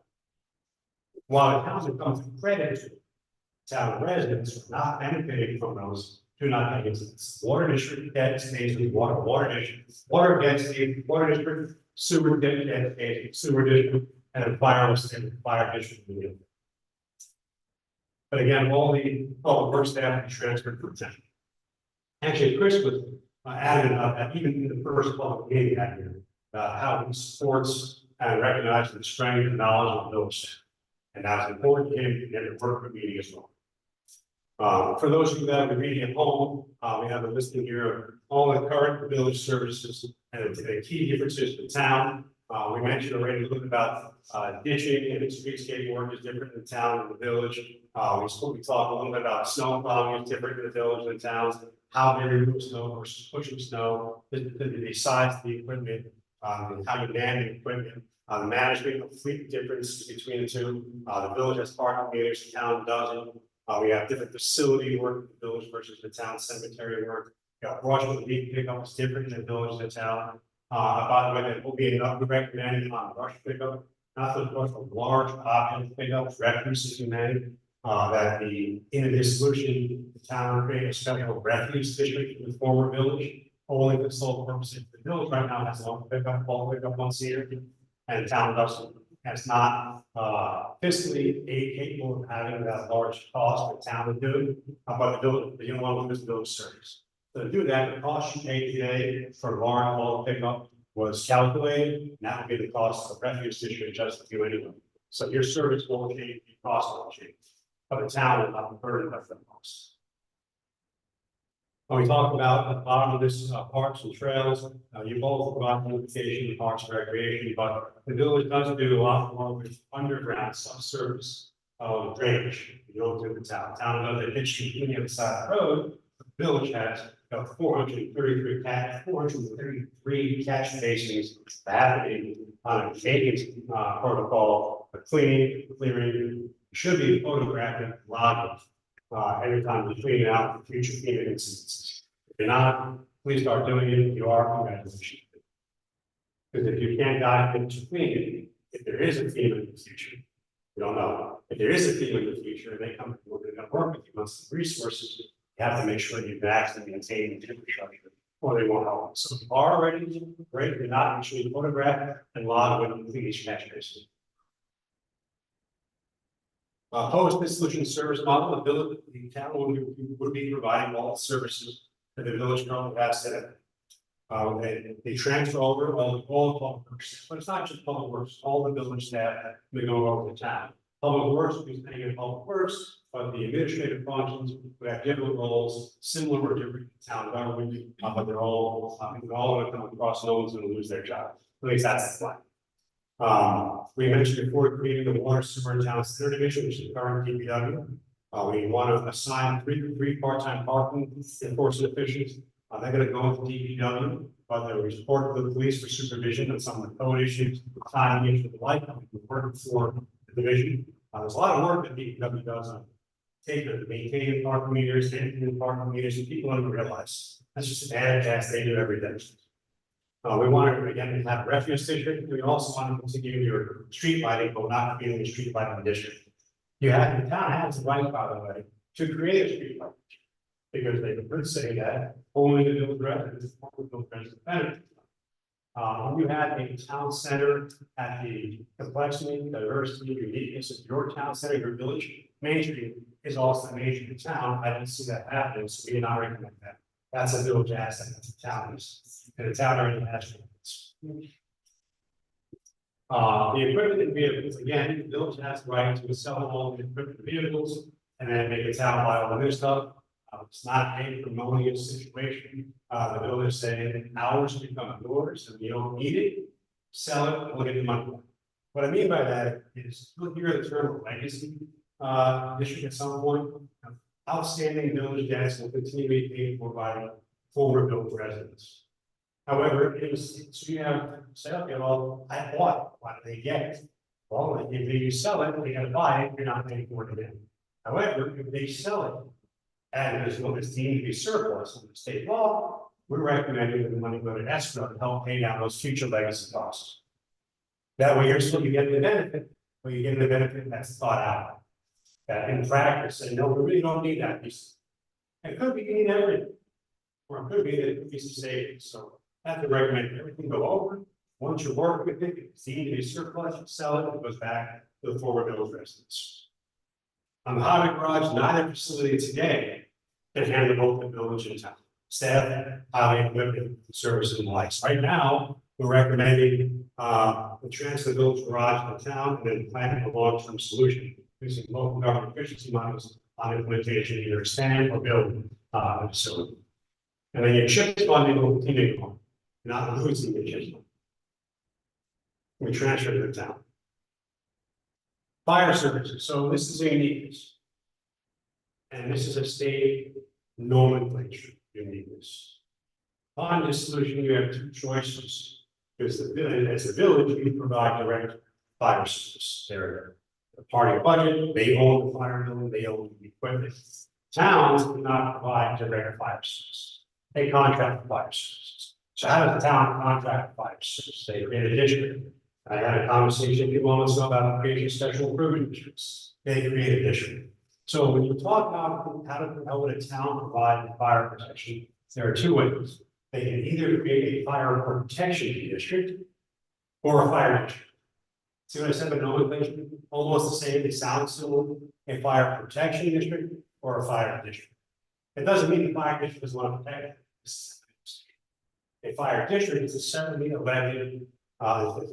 While the town becomes a credit to town residents are not benefiting from those. Do not pay incidents. Water district debt stays with water district. Water debt stays with water district. Sewer debt stays with sewer district, and then fire will stay with fire district. But again, all the public works staff be transferred from town. Actually, Chris was adamant about that even in the first public meeting that year, how he supports and recognizes the strength and knowledge of those. And that's important to him to get a work meeting as well. For those of you that are reading at home, we have a listing here of all the current village services and the key differences in town. We mentioned already a little bit about ditching and streetscape work is different in the town and the village. We talked a little bit about snow plowing is different in the village and towns, how they remove snow versus pushing snow, the size of the equipment, how you man the equipment, the management of fleet difference between the two. The village has parking meters, the town doesn't. We have different facility work in the village versus the town cemetery work. Brush with leaf pickup is different in the village and the town. By the way, there will be an upgrade recommended on brush pickup, not the brush of large object pickups, refuse is humanity. That in this solution, the town create a special refuse district in the former village, only for the sole purpose. The village right now has long pickup, bulk pickup once a year, and the town doesn't. That's not fiscally capable of having that large cost for the town to do it, but the village, you don't want to lose the village service. So to do that, the cost you pay today for large bulk pickup was calculated, and that would be the cost of the refuse district just to do anyway. So your service will change, the cost will change, but the town will not be burdened by the cost. When we talk about at the bottom of this parks and trails, you both provide notification, parks and recreation, but the village does do a lot more with underground subsurface drainage. You don't do the town. Town does a ditch on the other side of the road. The village has 433 catch basins that have to be on a maintenance protocol. The cleaning, clearing should be photographic logging. Every time we clean it out for future FEMA incidents. If you're not, please start doing it. If you are, congratulations. Because if you can't document to clean it, if there is a FEMA in the future, you don't know. If there is a FEMA in the future, and they come, we're going to work with you on some resources, you have to make sure that you've actually maintained the infrastructure, or they won't help. So if you are already great, if you're not, make sure you photograph and log when you clean each catch basin. Post dissolution service model, the town would be providing all the services that the village currently has today. They transfer over all the public works, but it's not just public works, all the village staff, they go over the town. Public works, we think of public works, but the administrative functions, we have different roles, similar or different town government, but they're all going to come across, no one's going to lose their job. At least that's the plan. We mentioned before creating the water sewer and town center division, which is the current DPW. We want to assign three part-time parking enforcement officials. They're going to go into DPW, but they'll report to the police for supervision of some of the code issues, time issues, the like, working for the division. There's a lot of work that DPW does on maintaining parking meters, maintaining parking meters, and people don't realize that's just an added task they do every day. We want to again have a refuse district. We also want to continue your street lighting, but not creating a street lighting district. The town has the right, by the way, to create a street light because they could say that only the village residents, benefit. When you had a town center at the complexity, diversity, uniqueness of your town center, your village, Main Street is also a major town. I didn't see that happen, so we did not recommend that. That's a village asset, that's a town, and the town already has it. The equipment and vehicles, again, the village has the right to sell all the equipment and vehicles and then make a town buy all the new stuff. It's not a promoting situation. The village saying ours become yours and you don't need it, sell it, we'll get the money. What I mean by that is look here at the term legacy district at some point. Outstanding village debts will continue to be paid for by former village residents. However, it was, so you have say, okay, well, I bought it, why do they get it? Well, if you sell it, they gotta buy it, you're not paying for it again. However, if they sell it, and there's what is deemed to be surplus under state law, we're recommending that the money go to escrow to help pay down those future legacy costs. That way you're still getting the benefit, but you're getting the benefit that's thought out. That in practice, say, no, we really don't need that piece. It could be you need everything. Or it could be that it piece of savings. So I have to recommend everything go over. Once you work with it, it's deemed to be surplus, you sell it, it goes back to the former village residents. On the highway garage, neither facility today can handle both the village and town. Staff, highway equipment, services and lights. Right now, we're recommending the transfer of the village garage to the town and then planning a long-term solution using local government efficiency models on implementation, either expand or build a facility. And then your CHIP funding will continue on, not losing the CHIP funding. We transfer to the town. Fire services, so this is a uniqueness. And this is a state nomenclature uniqueness. On this solution, you have two choices. Because as a village, we provide direct fire service. They're a part of budget, they own the fire building, they own the equipment. Towns do not provide direct fire service. They contract for fire services. So how does the town contract for fire service? They create a district. I had a conversation a few moments ago about creating special improvement districts. They create a district. So when you talk about how would a town provide fire protection, there are two ways. They can either create a fire protection district or a fire district. See what I said about nomenclature? Almost the same, it sounds similar. A fire protection district or a fire district. It doesn't mean the fire district is one to protect. A fire district is a separately elected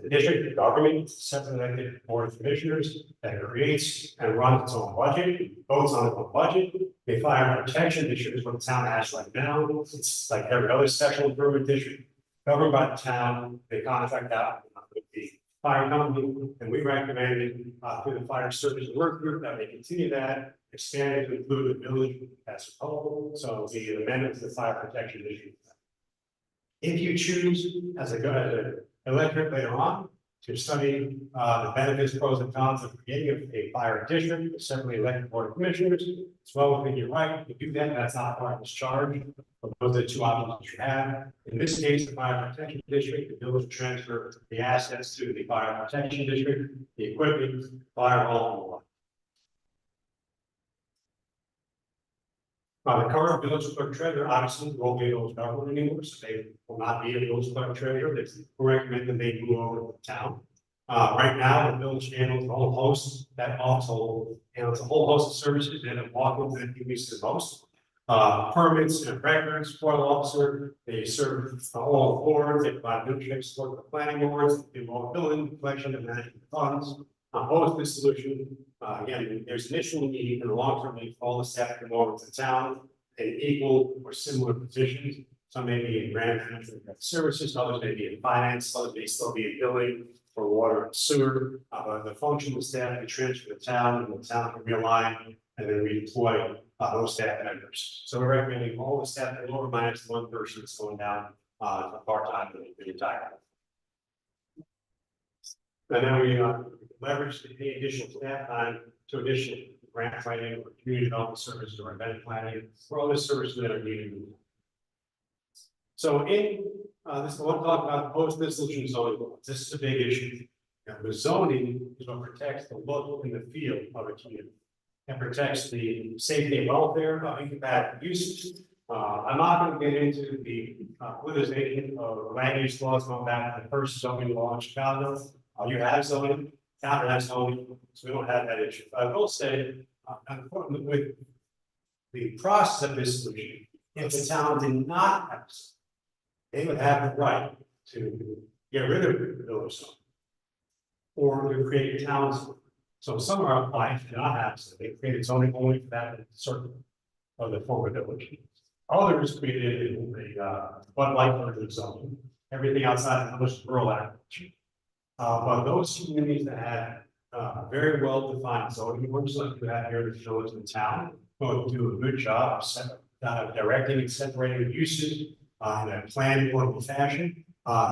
district, the government, separately elected board of commissioners that creates and runs its own budget, votes on its own budget. A fire protection district is what the town has right now. It's like every other special improvement district governed by the town. They contract out with the fire company, and we recommended through the fire service work group that they continue that, expand it to include the village as a whole. So the amendment to the fire protection district. If you choose as a electorate later on to study the benefits, pros and cons of creating a fire district, separately elected board of commissioners, it's well within your right to do that. That's not part of this charge. But those are the two options you have. In this case, the fire protection district, the village transfer the assets to the fire protection district, the equipment, fire hall, the current village clerk treasurer obviously won't be a village government anymore, so they will not be a village clerk treasurer. We're recommending they move over to the town. Right now, the village handles a whole host, that also handles a whole host of services and walk that he uses the most. Permits and records for the officer, they serve all boards, they provide leadership support for the planning boards, they do all building, collection and management of funds. Opposed this solution, again, there's initial need and a long-term need for all the staff to come over to town in equal or similar positions. Some may be in grant management services, others may be in finance, others may still be in billing for water and sewer. The function of staff can transfer to the town and the town can realign and then redeploy those staff members. So we're recommending all the staff at lower minus one person that's going down to part-time and retire. And then we leverage the additional staff time to additional grant writing or community development services or event planning for all the services that are needed. So in this, I want to talk about post-dissolution zoning laws. This is a big issue. The zoning is what protects the look and the feel of a community and protects the safety and welfare of incompatible uses. I'm not going to get into the politicization of land use laws going back to the first zoning law in Chicago. You have zoning, town has zoning, so we don't have that issue. I will say, with the process of dissolution, if the town did not have zoning, they would have the right to get rid of the village zone or to create a town zone. So some of our clients do not have, so they created zoning only for that circle of the former village. Others created a Bud Light version of zoning, everything outside of village rural agriculture. But those communities that had very well defined zoning ordinances like we have here in the village and town, will do a good job of directing and separating the uses in a planned orderly fashion.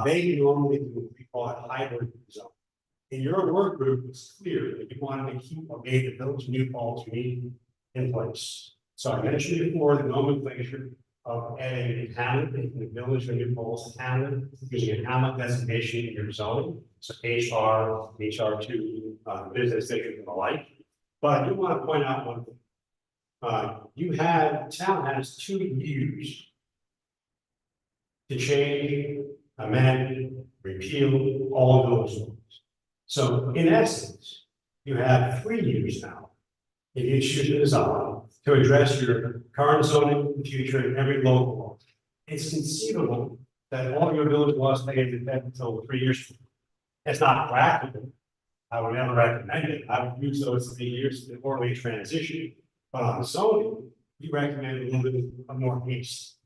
They normally do what we call a hybrid zone. In your work group, it's clear that you wanted to keep what made the village New Paltz unique in place. So I mentioned before the nomenclature of adding a hamlet in the village of New Paltz hamlet, using a hamlet designation in your zoning. So HR, HR2, business district and the like. But I do want to point out one thing. Town has 2 years to change, amend, repeal all of those laws. So in essence, you have 3 years now, if you choose to dissolve, to address your current zoning, future, and every local law. It's conceivable that all your village laws stay in effect until 3 years from now. It's not practical. I would never recommend it. I would use those 3 years to orderly transition. But on zoning, we recommend a little bit of more haste.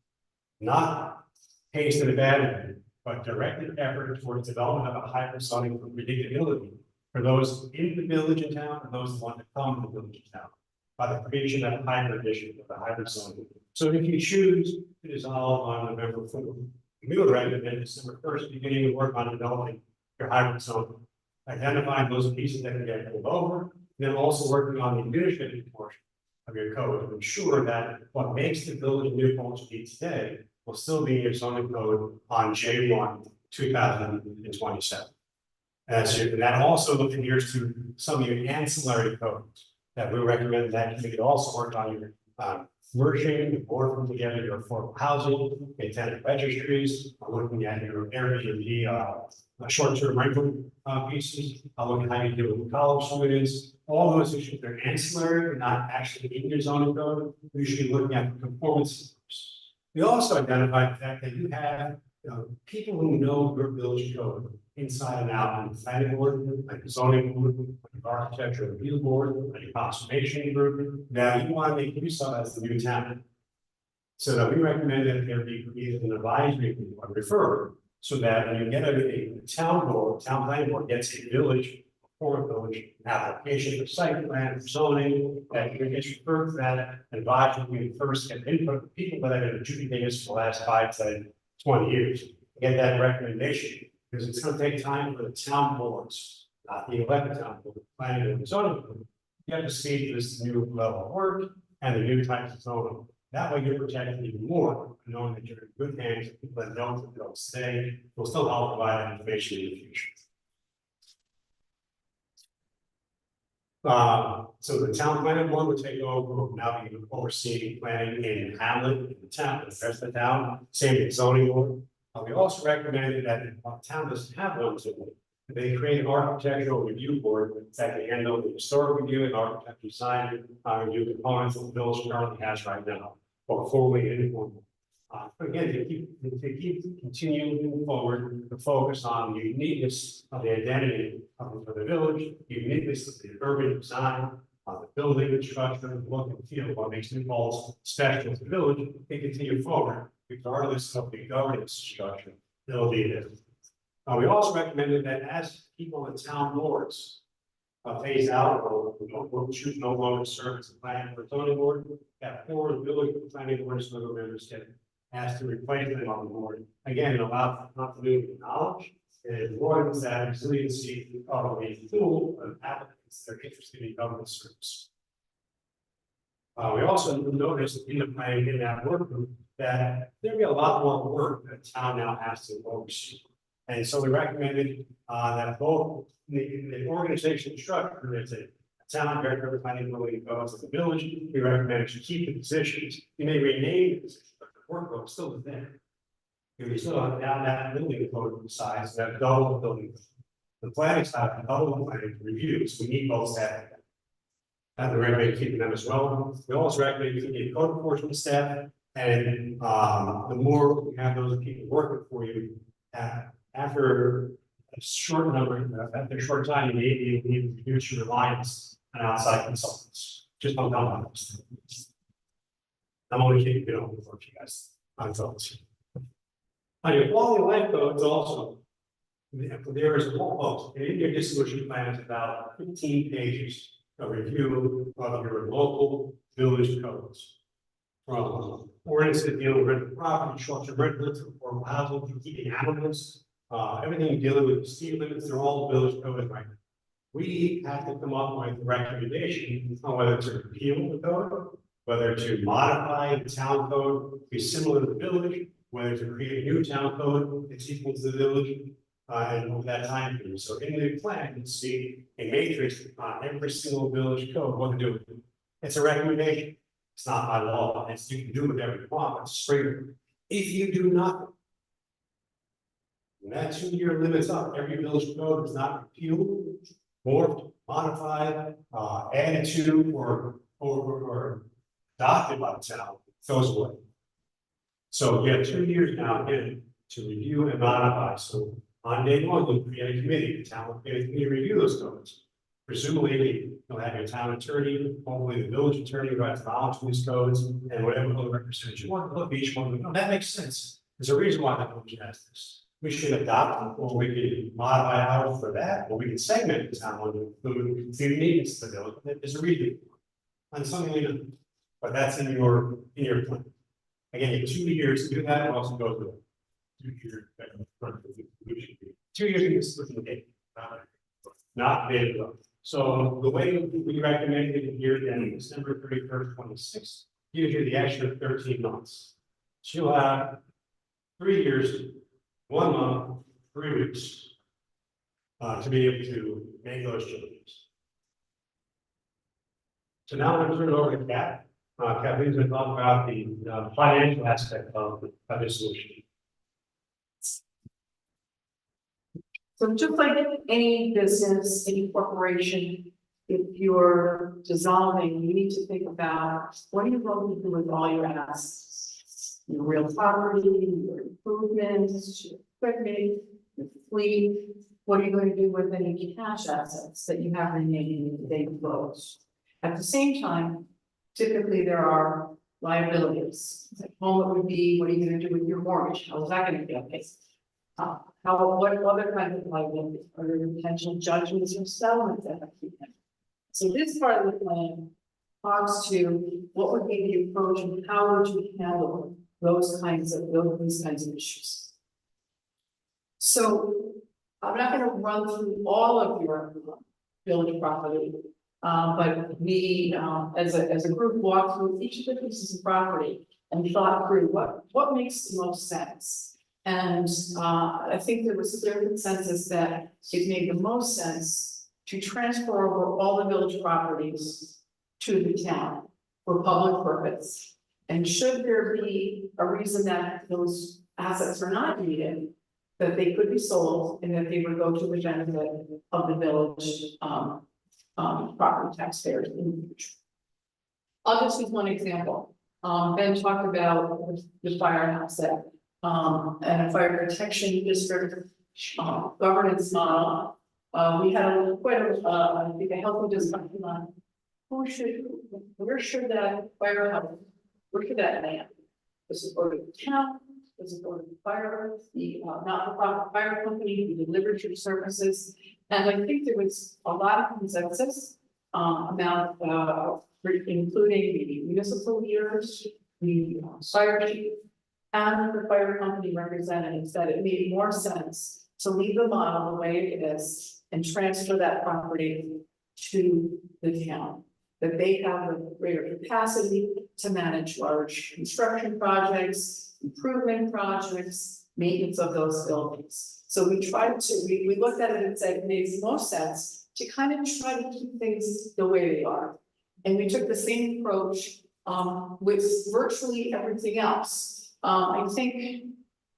Not haste in a bad way, but directed effort towards development of a hybrid zoning for predictability for those in the village and town and those who want to come to the village and town by the creation of a hybrid edition of the hybrid zoning. So if you choose to dissolve on November 4th, we would recommend December 1st beginning to work on developing your hybrid zoning, identifying those pieces that can get pulled over, and then also working on the administrative portion of your code to ensure that what makes the village of New Paltz be today will still be your zoning code on J1 2027. And that also adheres to some of your ancillary codes that we recommend that you could also work on your merging, your board putting together your affordable housing, your tenant registries, looking at your Airbnb, short-term rental pieces, looking at how you deal with college students. All those issues are ancillary, they're not actually in your zoning code. We should be looking at conformance. We also identified the fact that you have people who know your village code inside and out, on the planning board, like the zoning board, like the architecture review board, like the conservation group, that you want to make use of as the new town. So that we recommend that there be created an advisory group or refer, so that when you get a town board, town planning board gets a village or village application for site plan, for zoning, that you get referred to that advisory, we first get input from people that have been adjudicating this for the last 5 to 20 years. Get that recommendation, because it's going to take time for the town boards, not the elected town board, planning and zoning board, you have to see this new level of work and the new types of zoning. That way you're protected even more, knowing that you're in good hands, people that know that they'll stay, will still help provide information in the future. So the town planning board will take over, will now be overseeing planning in Hamlet, in the town, the rest of the town, same with zoning board. We also recommended that if the town doesn't have one, They create an architectural review board that can handle the historic review and architecture design, review components that the village currently has right now, both formally and informally. Again, they keep continuing forward to focus on the uniqueness of the identity of the village, the uniqueness of the urban design, the building, the structure, the look and feel, what makes New Paltz special as a village, they continue forward regardless of the governance structure. They'll be there. We also recommended that as people in town boards phase out or choose no longer serve as a planning or zoning board, that 4 village planning boards and other members get asked to replace them on the board. Again, it allows continuity of knowledge and it broadens that resiliency of a pool of applicants that are interested in government service. We also noticed in the planning in that work group that there'd be a lot more work that the town now has to oversee. And so we recommended that both the organization structure, there's a town director of planning building goes to the village. We recommend to keep the positions. You may rename the position, but the workload still is there. We still have down that building code size that double the building. The planning staff and double the planning reviews. We need both staff. And we recommend keeping them as well. We also recommend keeping code enforcement staff. And the more we have those people working for you, after a short after a short time, you need to reduce your reliance on outside consultants. Just don't count on those. I'm only kidding, you know, for you guys on those. On your quality of life codes also, there is a whole in your dissolution plan is about 15 pages of review of your local village codes. From ordinance that deal with rental property, short-term rental, to affordable housing, to keeping animals, everything dealing with speed limits, they're all village code right now. We have to come up with a recommendation on whether to repeal the code, whether to modify the town code to be similar to the village, whether to create a new town code that's equal to the village, and over that time period. So in the plan, you see a matrix on every single village code, what to do with it. It's a recommendation. It's not by law. It's you can do whatever you want. It's free. If you do nothing, when that 2-year limit's up, every village code is not repealed, morphed, modified, added to, or adopted by the town, goes away. So we have 2 years now again to review and modify. So on day 1, we'll create a committee. The town will create a committee to review those codes. Presumably, you'll have your town attorney, hopefully the village attorney who has knowledge of these codes and whatever other representatives you want to look at each one. No, that makes sense. There's a reason why the village has this. We should adopt them, or we can modify ours for that, or we can segment the town with the uniqueness of the village. There's a reason. And something we do. But that's in your plan. Again, you have 2 years to do that, and also go through 2 years. 2 years is the date, not the date. So the way we recommended it here, then December 31st, 26, gives you the extra 13 months. So you'll have 3 years, 1 month, 3 weeks to be able to make those changes. So now I'm going to turn it over to Kath. Kathleen's going to talk about the financial aspect of this solution. So just like any business, any corporation, if you're dissolving, you need to think about what are you going to do with all your assets? Your real property, your improvements, your equipment, your fleet. What are you going to do with any cash assets that you have remaining in the day close? At the same time, typically there are liabilities. Like home, it would be, what are you going to do with your mortgage? How is that going to be okay? What other kinds of liabilities? Are there potential judgments or settlements that have to be made? So this part of the plan talks to what would be the approach and how would you handle these kinds of issues. So I'm not going to run through all of your village property, but we, as a group, walked through each of the pieces of property and thought through what makes the most sense. And I think there was clear consensus that it made the most sense to transfer over all the village properties to the town for public purpose. And should there be a reason that those assets are not needed, that they could be sold and that they would go to the benefit of the village, property taxpayers in the future. I'll just use one example. Ben talked about the firehouse that, and a fire protection district, governance model. We had I think a healthy discussion on where should that firehouse, where should that land? Does it go to the town? Does it go to the fire, the not-for-profit fire company, who delivers your services? And I think there was a lot of consensus about including the municipal leaders, the fire chief, and the fire company representatives, that it made more sense to leave the model the way it is and transfer that property to the town. That they have a greater capacity to manage large construction projects, improvement projects, maintenance of those buildings. So we tried to, we looked at it and said it makes most sense to kind of try to keep things the way they are. And we took the same approach with virtually everything else. I think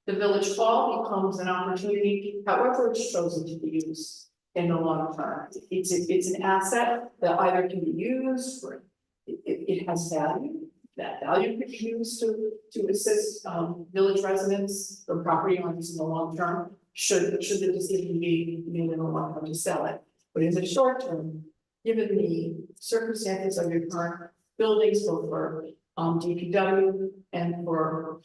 the village hall becomes an opportunity, however it's chosen to be used in the long term. It's an asset that either can be used for, it has value. That value could be used to assist village residents or property owners in the long term, should the decision be made in the long term to sell it. But in the short term, given the circumstances of your current buildings, both for DPW and for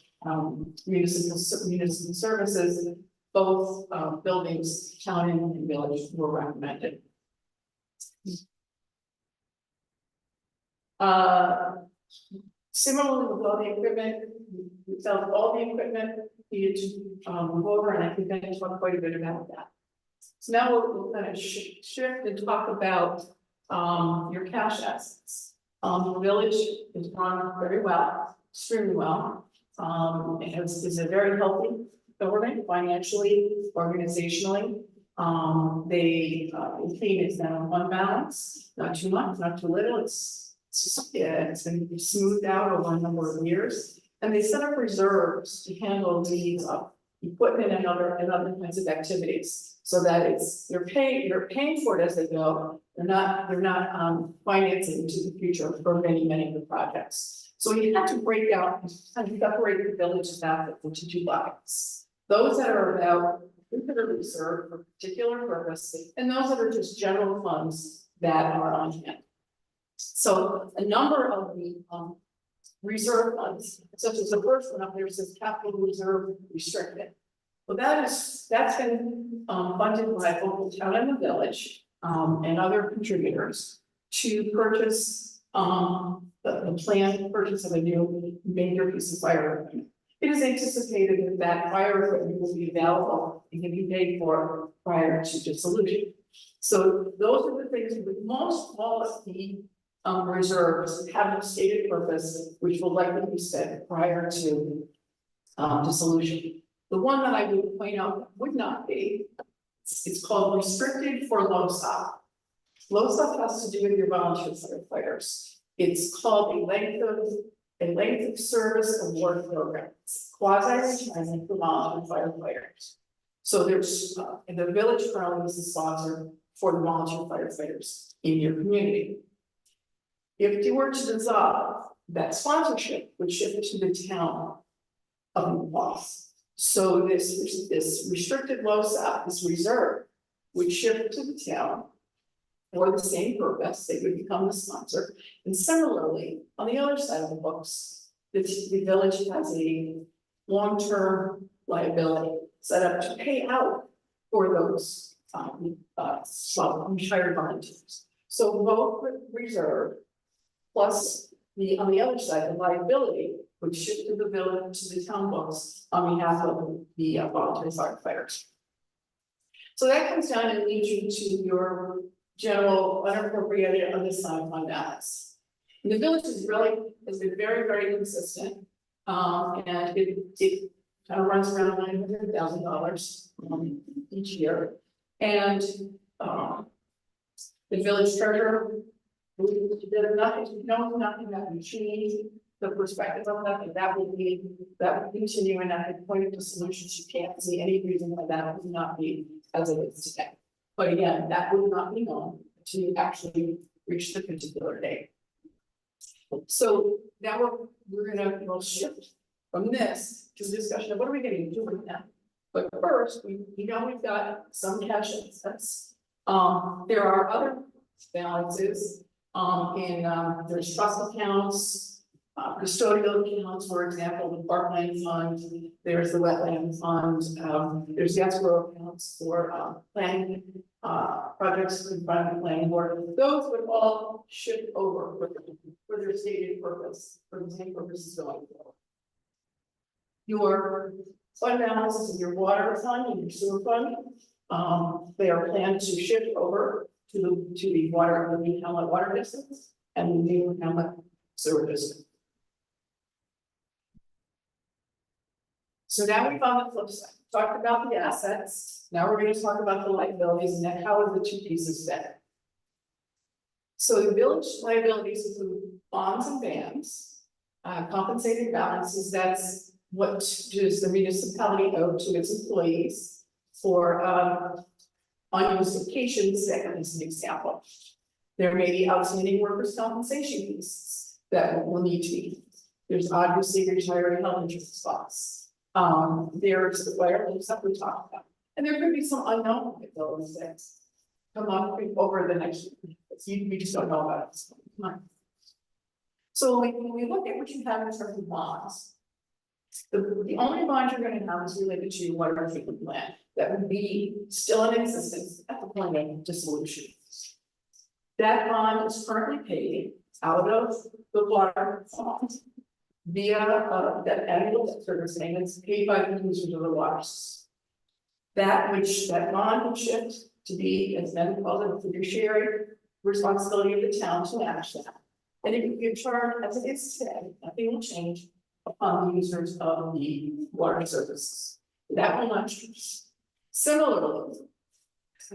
municipal services, both buildings, town and village, were recommended. Similarly with all the equipment, we felt all the equipment needed to move over, and I think I can talk quite a bit about that. So now we'll kind of shift and talk about your cash assets. The village is run very well, extremely well. It is a very healthy government, financially, organizationally. They maintain its now fund balance, not too much, not too little. It's been smoothed out over a number of years, and they set up reserves to handle needs of equipment and other kinds of activities, so that you're paying for it as they go. They're not financing into the future for many of the projects. So we had to break out and separate the village's assets into two buckets. Those that are about reserved for particular purpose, and those that are just general funds that are on hand. So a number of the reserve funds, such as the first one up there says capital reserve restricted. Well, that's been funded by both the town and the village and other contributors to purchase the planned purchase of a new major piece of fire equipment. It is anticipated that fire equipment will be available and can be paid for prior to dissolution. So those are the things with most all of the reserves have a stated purpose, which will likely be spent prior to dissolution. The one that I would point out would not be, it's called restricted for LOSOP. LOSOP has to do with your volunteer firefighters. It's called a length of service award program. It's quasi-retirement for volunteer firefighters. So there's and the village currently is the sponsor for the volunteer firefighters in your community. If you were to dissolve, that sponsorship would shift to the town of New Paltz. So this restricted LOSOP, this reserve, would shift to the town for the same purpose. They would become the sponsor. And similarly, on the other side of the books, the village has a long-term liability set up to pay out for those retired volunteers. So both reserve plus on the other side, the liability would shift to the village, to the town books on behalf of the volunteer firefighters. So that comes down and leads you to your general unappropriated unassigned fund balance. And the village has been very consistent, and it kind of runs around $900,000 each year. And the village treasurer, nothing that can change the perspective of that, and that will continue, and at the point of the solutions, you can't see any reason why that would not be as it is today. But again, that would not be known to actually reach the particular date. So now we'll shift from this to the discussion of what are we going to do with them. But first, we know we've got some cash assets. There are other balances, there's trust accounts, custodial accounts, for example, the parkland fund, there's the wetland fund, there's the escrow accounts for, planning, projects in front of the planning board. Those would all shift over for their stated purpose, for the same purposes going forward. Your fund balances in your water fund and your sewer fund, they are planned to shift over to the water, the New Hamlet Water District and the New Hamlet Sewer District. So now we've on the flip side, talked about the assets. Now we're going to talk about the liabilities and then how are the two pieces fit. So the village liabilities include bonds and bans, compensated balances. That's what does the municipality owe to its employees for unused vacations, as an example. There may be outstanding workers' compensation fees that will need to be. There's obviously retiree health insurance costs. There's the wireless that we talked about, and there could be some unknown liabilities that come up over the next year. We just don't know about it. So when we look at what you have in terms of bonds, the only bond you're going to have is related to your water treatment plant that would be still in existence at the point of dissolution. That bond is currently paid out of the water fund via that annual debt service payments paid by the users of the waters. That bond would shift to be, as then called, a fiduciary responsibility of the town to manage that. And it would be a charge as it is today. Nothing will change upon the users of the water services. That will not change. Similarly,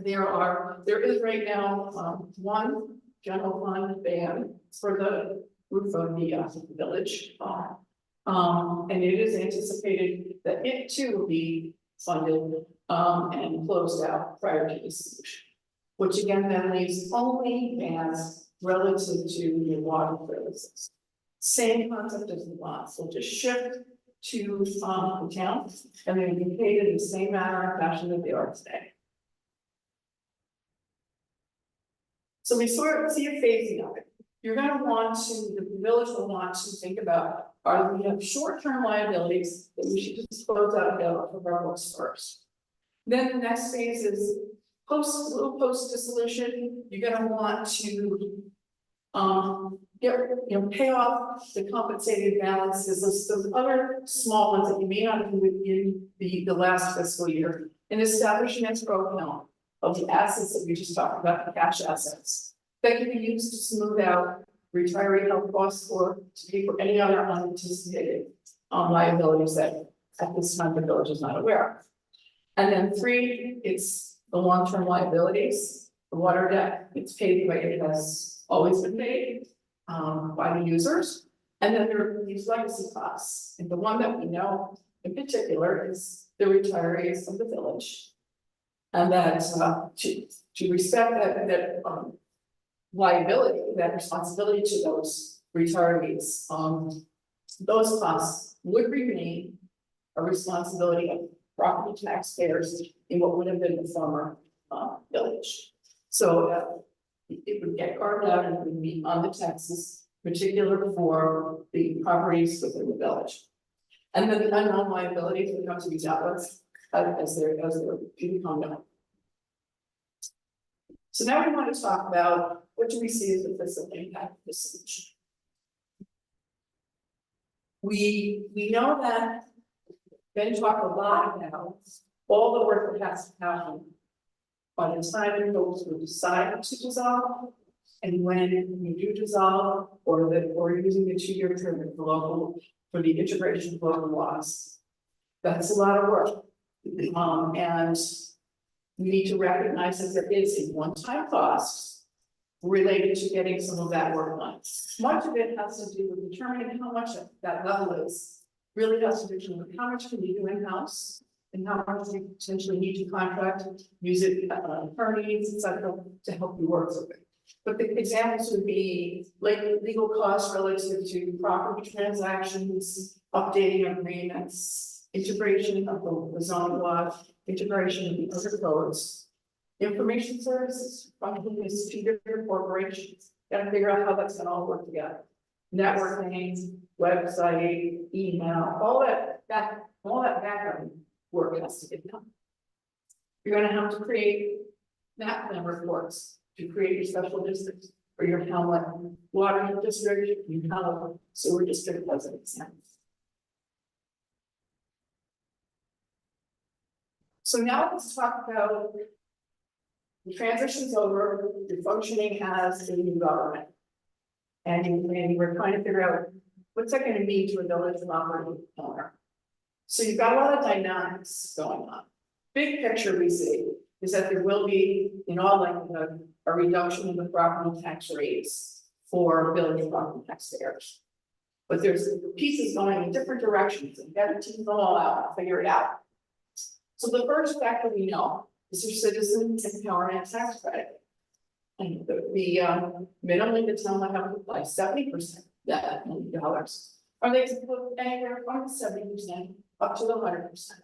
there is right now one general fund ban for the roof of the village. And it is anticipated that it too will be funded and closed out prior to dissolution, which again then leaves only bans relative to the water services. Same concept as the bonds, so just shift to the town and they will be paid in the same manner and fashion that they are today. So we sort of see a phasing of it. You're going to want to, the village will want to think about, we have short-term liabilities that we should dispose out of our books first. Then the next phase is post dissolution. You're going to want to pay off the compensated balances, those other small ones that you may not do within the last fiscal year, and establish an escrow account of the assets that we just talked about, the cash assets that can be used to smooth out retiree health costs or to pay for any other unanticipated liabilities that at this time the village is not aware of. And then 3, it's the long-term liabilities, the water debt. It's paid the way it has always been paid by the users. And then there are these legacy costs. And the one that we know in particular is the retirees of the village. And that to respect that liability, that responsibility to those retirees, those costs would remain a responsibility of property taxpayers in what would have been the former village. So it would get carved out and it would be on the taxes, particular for the properties within the village. And then the unknown liabilities would come to these outlets as they're become known. So now we want to talk about what do we see as the fiscal impact of this solution. We know that Ben talked a lot about all the work that has to happen by the time it goes to decide to dissolve, and when you do dissolve, or using the 2-year term of the local for the integration of local laws. That's a lot of work. And we need to recognize that there is a one-time cost related to getting some of that work done. Much of it has to do with determining how much that level is. Really has to do with how much can you do in-house and how much you potentially need to contract, use it, attorneys, et cetera, to help you work through it. But the examples would be like legal costs relative to property transactions, updating agreements, integration of the zoning law, integration of the other codes. Information services, probably is 2 different corporations, gotta figure out how that's gonna all work together. Networking, website, email, all that background work has to get done. You're gonna have to create map plan reports to create your special districts for your hamlet water district, your hamlet sewer district, as an example. So now let's talk about the transition's over, you're functioning as a new government. And we're trying to figure out what's that gonna mean to a village and operating owner. So you've got a lot of dynamics going on. Big picture we see is that there will be, in all likelihood, a reduction in the property tax rates for village property taxpayers. But there's pieces going in different directions, and you gotta tease them all out and figure it out. So the first factor we know is your citizens empowerment tax credit. And the minimally the town might have to apply 70% that $1,000. Or they can put anywhere from 70% up to the 100%.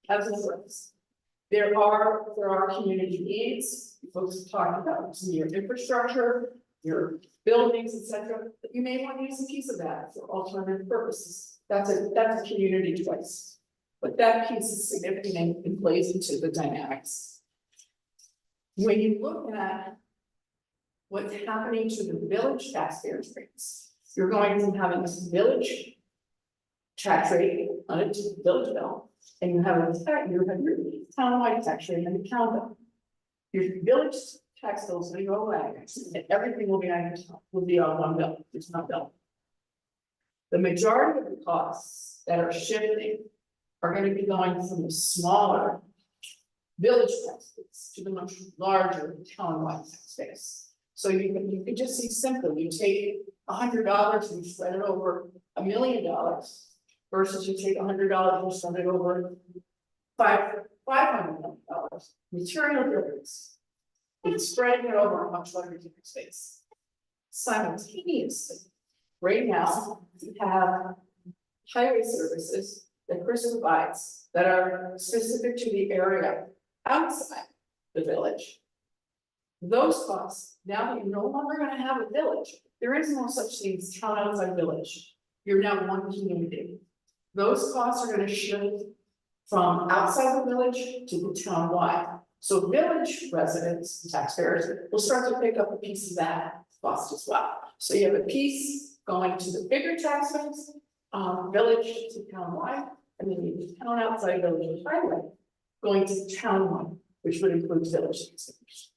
As it works. There are community needs, folks talking about some of your infrastructure, your buildings, etc. But you may want to use a piece of that for alternative purposes. That's a community choice. But that piece is significant and plays into the dynamics. When you look at what's happening to the village taxpayers rates, you're going from having this village tax rate on a village bill, and you have your townwide tax rate and the town bill. Your village tax bills will go away, and everything will be on one bill. It's not bill. The majority of the costs that are shifting are going to be going from the smaller village tax base to the much larger townwide tax base. So you can just see simply, you take $100 and you spread it over $1 million versus you take $100 and spread it over $500 million. Material difference. It's spreading it over a much larger tax base. Simultaneously, right now, we have highway services that Chris provides that are specific to the area outside the village. Those costs, now that you're no longer going to have a village, there is no such thing as town outside village. You're now one community. Those costs are going to shift from outside the village to the town-wide. So village residents, taxpayers, will start to pick up a piece of that cost as well. So you have a piece going to the bigger tax base, village to town-wide, and then you have town outside village highway going to town-wide, which would include village taxpayers.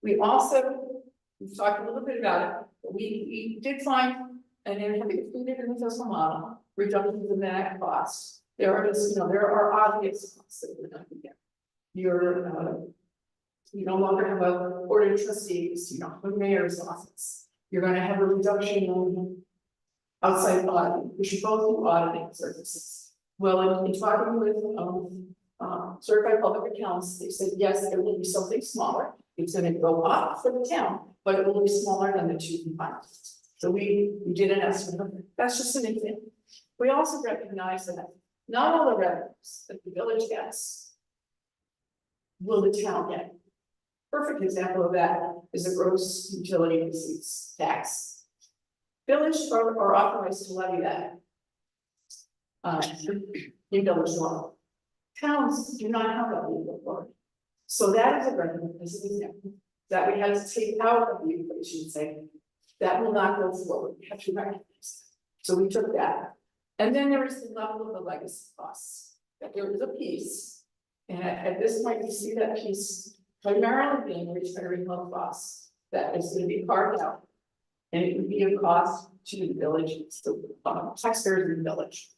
We've talked a little bit about it, but we did find, and then have included in the fiscal model, reductions in that cost. There are obvious costs that we're not gonna get. You no longer have a board of trustees, you don't have a mayor's office. You're gonna have a reduction in outside auditing, we should both do auditing services. Well, in talking with certified public accounts, they said, yes, there will be something smaller. It's gonna go up for the town, but it will be smaller than the 2 combined. So we did an estimate. That's just an example. We also recognize that not all the revenues that the village gets will the town get. Perfect example of that is the gross utility receipts tax. Villages are authorized to levy that in village law. Towns do not have that legal authority. So that is a revenue, as an example, that we had to take out of the equation and say, that will not go forward, we have to recognize that. So we took that. And then there is the level of the legacy costs, that there is a piece, and at this point, you see that piece primarily being returning health costs, that is going to be carved out. And it would be a cost to the village, so taxpayers in the village.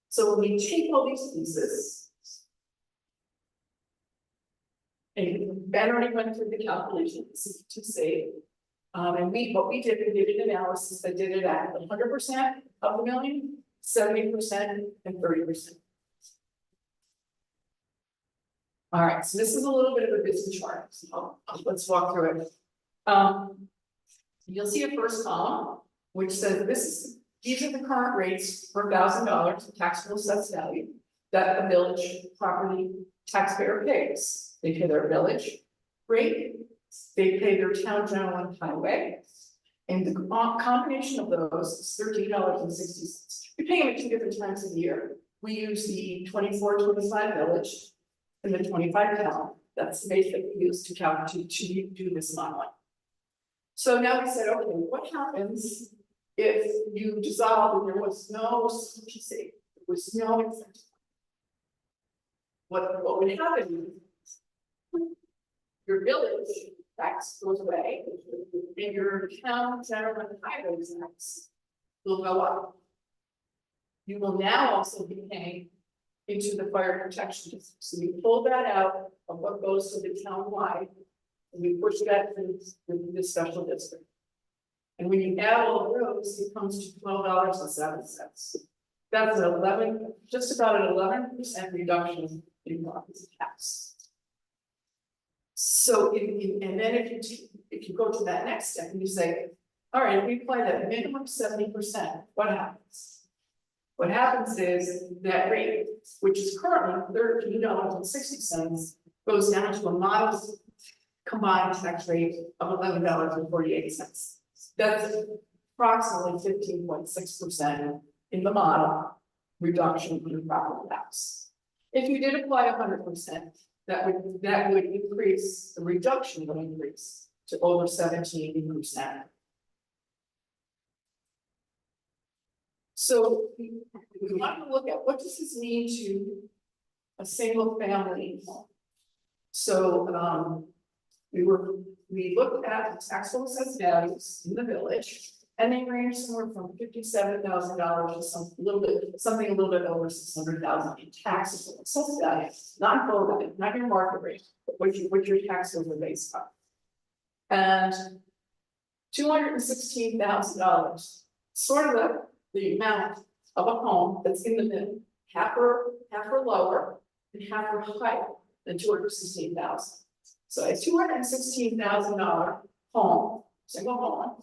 So when we take all these pieces, And Ben already went through the calculations to save. And what we did an analysis that did it at 100% of the million, 70% and 30%. All right, so this is a little bit of a busy chart, so let's walk through it. You'll see a first column, which says these are the current rates for $1,000 taxable assessed value that a village property taxpayer pays. They pay their village rate, they pay their town general and highway, and the combination of those is $13.60. We pay them at 2 different times of the year. We use the 24-25 village and the 25 town. That's the base that we use to do this modeling. So now we said, okay, what happens if you dissolve and there was no CPC, there was no incentive? What would happen? Your village tax goes away, and your town general and highway tax will go up. You will now also be paying into the fire protection district. So we pull that out of what goes to the town wide, and we push that through the special district. And when you add all of those, it comes to $12.07. That's just about an 11% reduction in property tax. So and then if you go to that next step and you say, all right, if we apply that minimum 70%, what happens? What happens is that rate, which is currently $13.60, goes down to a modest combined tax rate of $11.48. That's approximately 15.6% in the model reduction in property tax. If you did apply 100%, that would increase, the reduction would increase to over 17%. So we want to look at what does this mean to a single family home. So we looked at the taxable assessed values in the village, and they range somewhere from $57,000 to something a little bit over $600,000 in taxable assessed value, not full value, not your market rate, but what your taxes are based on. And $216,000, sort of the amount of a home that's in the middle, half or lower and half or higher than $216,000. So a $216,000 home, single home,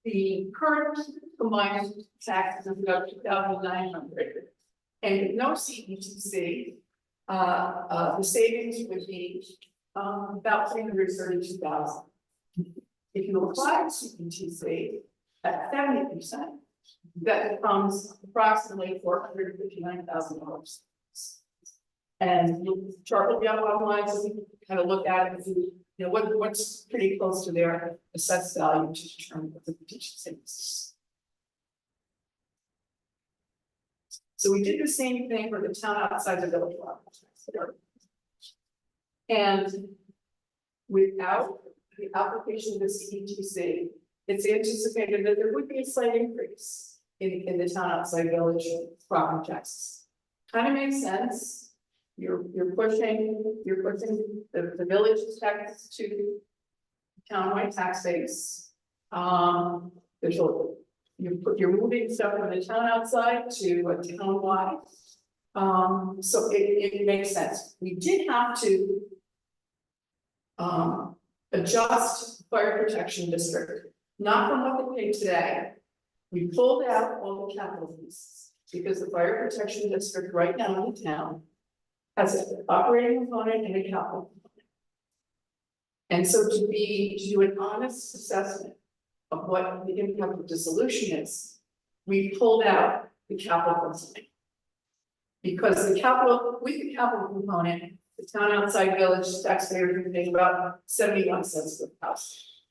the current combined taxes is about $2,900, and with no CETC, the savings would be about $332,000. If you apply CETC at 70%, that becomes approximately $459,000. And the chart will be up online, so we can kind of look at it and see, you know, what's pretty close to their assessed value to determine what the potential savings is. So we did the same thing for the town outside the village property tax. And without the application of the CETC, it's anticipated that there would be a slight increase in the town outside village property taxes. Kind of makes sense. You're pushing the village tax to townwide tax base. You're moving stuff from the town outside to a townwide. So it makes sense. We did have to adjust fire protection district, not from what they pay today. We pulled out all the capital pieces because the fire protection district right now in the town has an operating component and a capital component. And so to do an honest assessment of what the impact of dissolution is, we pulled out the capital component. Because with the capital component, the town outside village taxpayer is paying about 71 cents per house.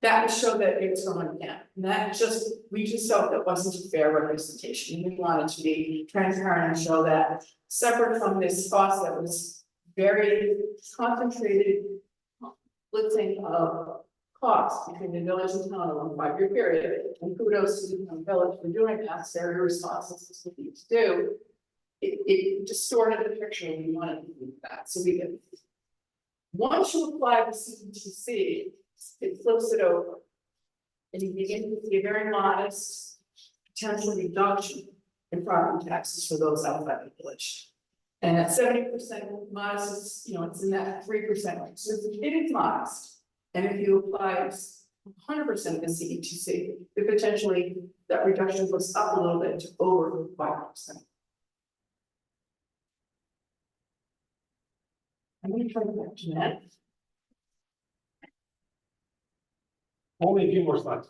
That would show that it's going down. And we just felt that wasn't a fair representation. We wanted to be transparent and show that separate from this cost that was very concentrated splitting of costs between the village and town over a 5-year period. And kudos to the village for doing that. It's very responsible to what we need to do. it distorted the picture, we wanted to do that, so we did. Once you apply the CPTC, it flips it over. And you begin to see a very modest potential reduction in property taxes for those outside the village. And at 70% modest is, you know, it's in that 3% range, so it is modest. And if you apply 100% of the CETC, it potentially, that reduction goes up a little bit to over 5%. I'm gonna try to back to that. Only a few more slides.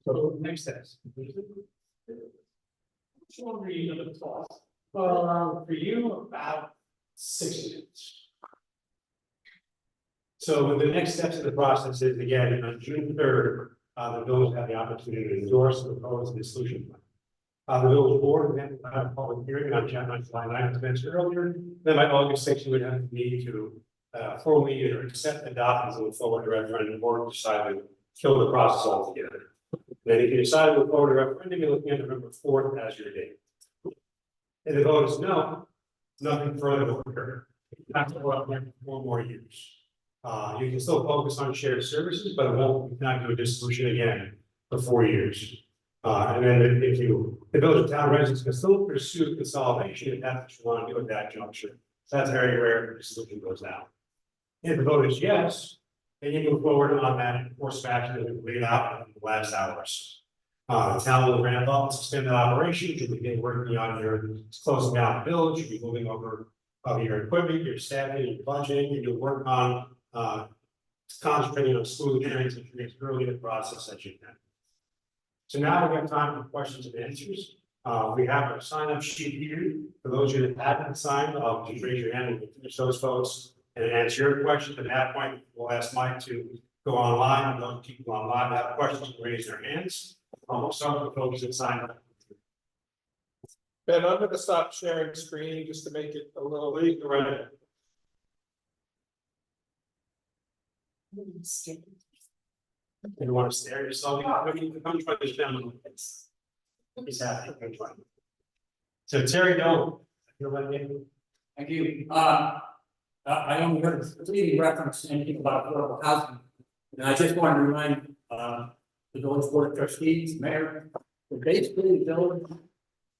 So next steps. Which one are you gonna talk? For you, about 6 minutes. So the next steps in the process is, again, on June 3rd, the village had the opportunity to endorse the proposed dissolution plan. The village board then had a public hearing on July 9th, as mentioned earlier. Then by August 6th, you would have to need to formally either accept, adopt, and move forward to referendum, or decide to kill the process altogether. Then if you decide to move forward to referendum, you're looking at November 4th as your date. If the vote is no, nothing further will occur. You have to go out there for 4 more years. You can still focus on shared services, but it won't, you cannot do a dissolution again for 4 years. And then if the village of town residents can still pursue consolidation, if that's what you want to do at that juncture. So that's very rare if the dissolution goes out. If the vote is yes, then you move forward on that course of action that we've laid out in the last hours. The town will ramp up suspended operations, you'll begin working on your closing down the village, you'll be moving over your equipment, your staffing, your budgeting, and you'll work on concentrating on smooth transition as early in the process as you can. So now we have time for questions and answers. We have a sign up sheet here. For those of you that haven't signed, just raise your hand and we'll finish those folks and answer your questions. At that point, we'll ask Mike to go online, and those people online that have questions can raise their hands. We'll start with the folks that signed up. Ben, I'm gonna stop sharing screen just to make it a little Leave the right. If you want to stare yourself, come try this down. He's happy. Come try. So Terry, no. You're letting me. Thank you. I only heard a fleeting reference to anything about affordable housing. And I just want to remind, the village board of trustees, mayor, that basically the village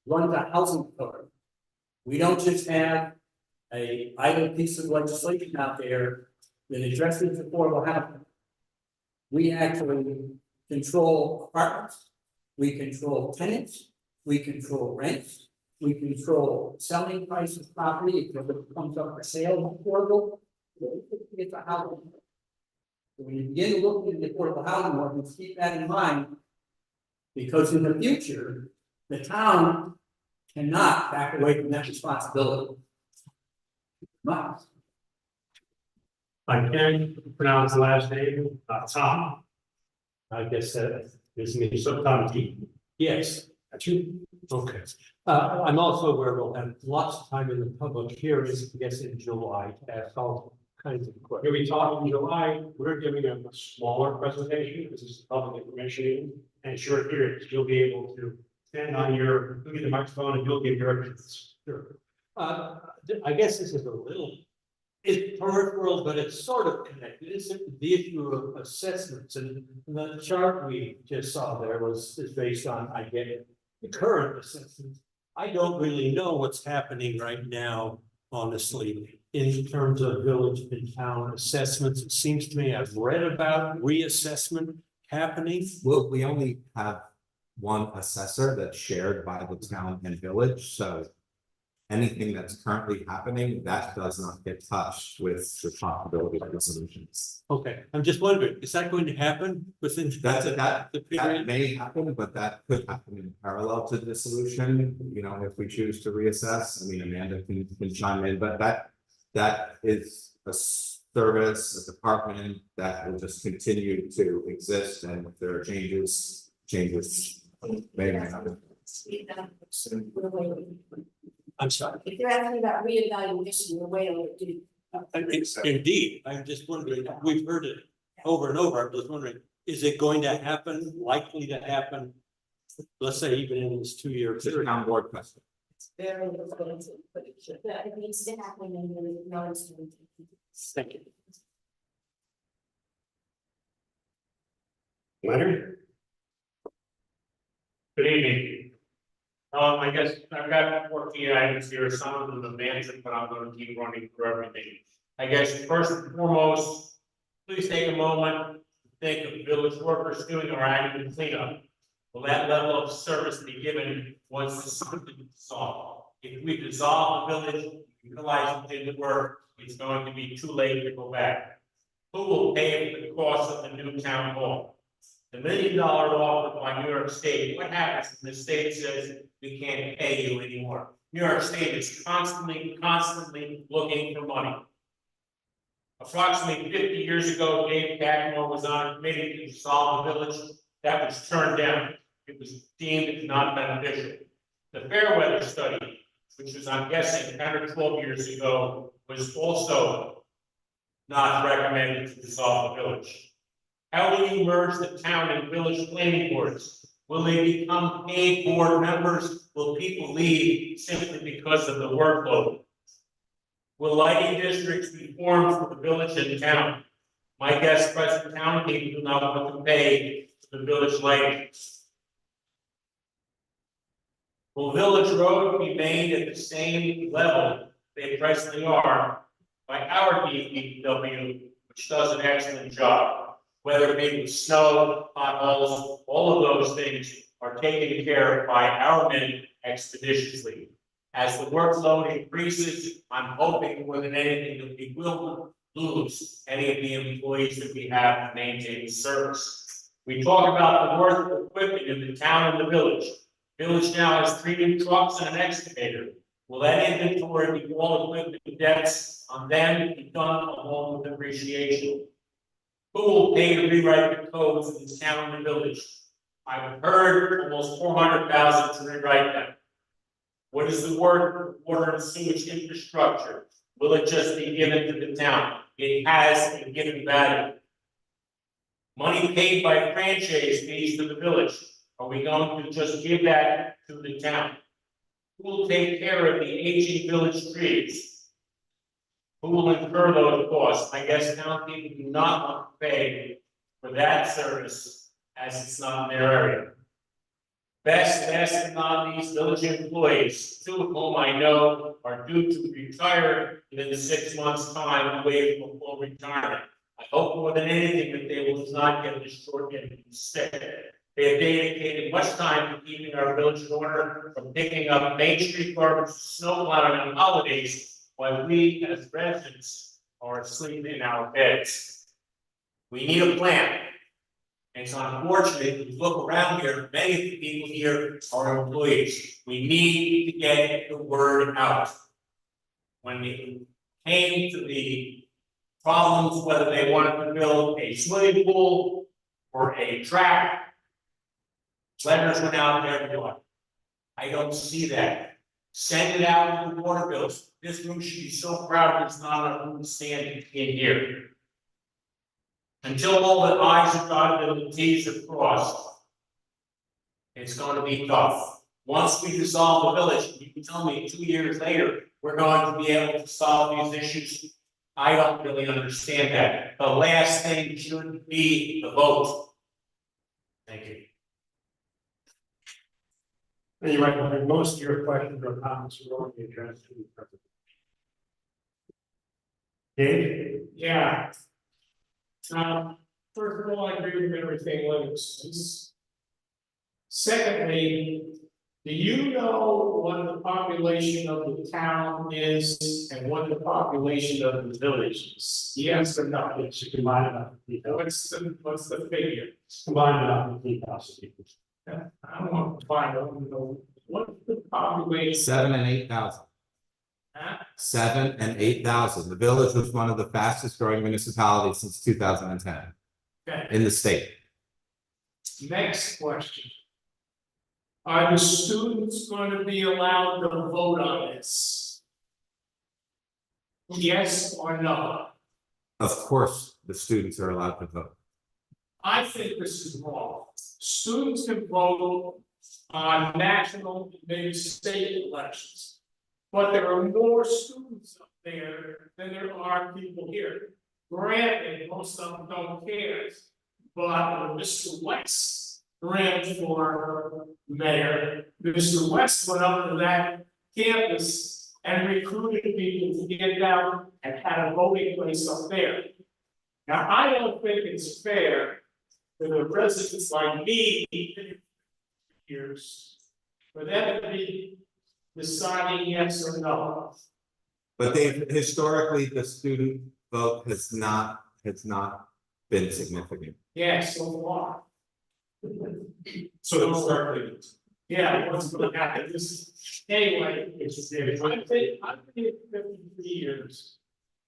runs a housing authority. We don't just have a idle piece of legislation out there that addresses affordable housing. We actually control apartments, we control tenants, we control rents, we control selling price of property if it comes up for sale, affordable. It's a housing. So when you begin looking at the affordable housing ordinance, keep that in mind. Because in the future, the town cannot back away from that responsibility. Must. I can't pronounce the last name, Tom. I guess this means sometimes he. Yes, That's you. okay. I'm also aware we'll have lots of time in the public hearings, I guess in July, to ask all kinds of questions. You'll be talking in July. We're giving a smaller presentation. This is public information and short periods. You'll be able to stand on your, look at the microphone and you'll give your opinions. Sure. I guess this is a little, it's peripheral, but it's sort of connected. It's the issue of assessments, and the chart we just saw there is based on, I get it, the current assessments. I don't really know what's happening right now, honestly, in terms of village and town assessments. It seems to me I've read about reassessment happening. Well, we only have one assessor that's shared by the town and village, so anything that's currently happening, that does not get touched with responsibility resolutions. Okay, I'm just wondering, is that going to happen within That the period? may happen, but that could happen in parallel to dissolution, you know, if we choose to reassess. I mean, Amanda can chime in, but that is a service, a department that will just continue to exist, and if there are changes may happen. I'm sorry. If you're asking about reevaluation, we're way overdue. Indeed, I'm just wondering, we've heard it over and over. I'm just wondering, is it going to happen, likely to happen let's say even in this 2-year It's a period. town board question. It's very expensive, but it should. But it needs to happen and there is no instrument. Thank you. Leonard? Good evening. I guess I've got 14 items here, some of them have answered, but I'm gonna keep running through everything. I guess first and foremost, please take a moment to think of village workers doing our annual cleanup. Will that level of service be given once the system is solved? If we dissolve the village, utilize it in the work, it's going to be too late to go back. Who will pay for the cost of the new town hall? The $1 million offer by New York State, what happens when the state says we can't pay you anymore? New York State is constantly looking for money. Approximately 50 years ago, Dave Catmull was on a committee to dissolve the village. That was turned down. It was deemed not beneficial. The Fairweather study, which was, I'm guessing, 10 or 12 years ago, was also not recommended to dissolve the village. How will you merge the town and village planning boards? Will they become paid board members? Will people leave simply because of the workload? Will lighting districts be formed for the village and town? My guess, present town people do not want to pay for the village lighting. Will village road be made at the same level they presently are by our DPW, which does an excellent job? Whether it be with snow, potholes, all of those things are taken care of by our men expeditiously. As the workload increases, I'm hoping more than anything that we will lose any of the employees that we have to maintain the service. We talk about the worth of equipment in the town and the village. Village now has 3 new trucks and an excavator. Will that inventory be all equipment debts on them be done along with depreciation? Who will pay to rewrite the codes in the town and the village? I've heard almost 400,000 to rewrite them. What is the work of water and sewage infrastructure? Will it just be given to the town? It has a given value. Money paid by franchise fees to the village. Are we going to just give that to the town? Who will take care of the aging village trees? Who will incur those costs? I guess town people do not want to pay for that service as it's not in their area. Last but not least, village employees, 2 of whom I know are due to retire within 6 months' time away from full retirement. I hope more than anything that they will not get this short end instead. They have dedicated much time to keeping our village in order, from picking up Main Street garbage, snow plowing on holidays, while we as residents are asleep in our beds. We need a plan. And it's unfortunate, if you look around here, many of the people here are employees. We need to get the word out. When it came to the problems, whether they wanted to build a swimming pool or a track, letters went out there to do it. I don't see that. Send it out to the water bills. This room should be so proud there's not a room standing in here. Until all the I's are dotted and the T's are crossed, it's going to be tough. Once we dissolve the village, you can tell me 2 years later, we're going to be able to solve these issues. I don't really understand that. The last thing should be the vote. Thank you. You're right, most of your questions or comments are already addressed to the president. Dave? Yeah. First of all, I agree with everything Leonard says. Secondly, do you know what the population of the town is and what the population of the village is? Yes or no? It should combine about 3,000. What's the figure? Combine about 3,000 people. I don't want to find out, what's the population? 7 and 8,000. Huh? 7 and 8,000. The village was one of the fastest growing municipalities since 2010 Okay. in the state. Next question. Are the students going to be allowed to vote on this? Yes or no? Of course, the students are allowed to vote. I think this is wrong. Students can vote on national, maybe state elections. But there are more students up there than there are people here. Granted, most of them don't care, but Mr. West ran for mayor. Mr. West went up to that campus and recruited people to get down and had a voting place up there. Now, I don't think it's fair for the residents like me, years, for them to be deciding yes or no. But they've historically, the student vote has not been significant. Yeah, so far. So historically, Yeah, what's gonna happen is, anyway, I've been here 53 years.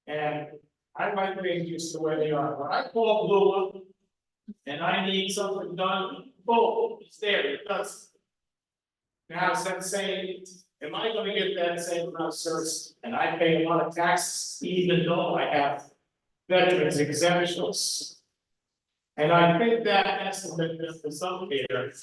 And I like things just the way they are, when I call Blue up. And I need something done, boom, it's there, it does. Now, it's that saying, am I gonna get that same amount of service, and I pay a lot of taxes, even though I have veterans exemptions. And I think that estimate that was up here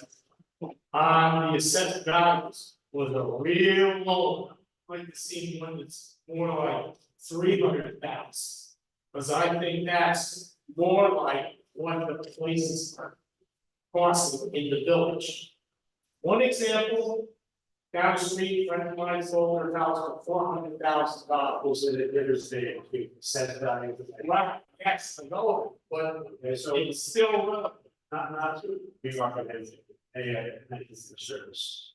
on the assessed values was a real low. I'd like to see one that's more like 300,000. Because I think that's more like what the places are costing in the village. One example, down the street, friend of mine sold their house for $400,000. was it interstate, set value. Right, yes, I know, but it's still relevant. Not to be recommended, maintenance service.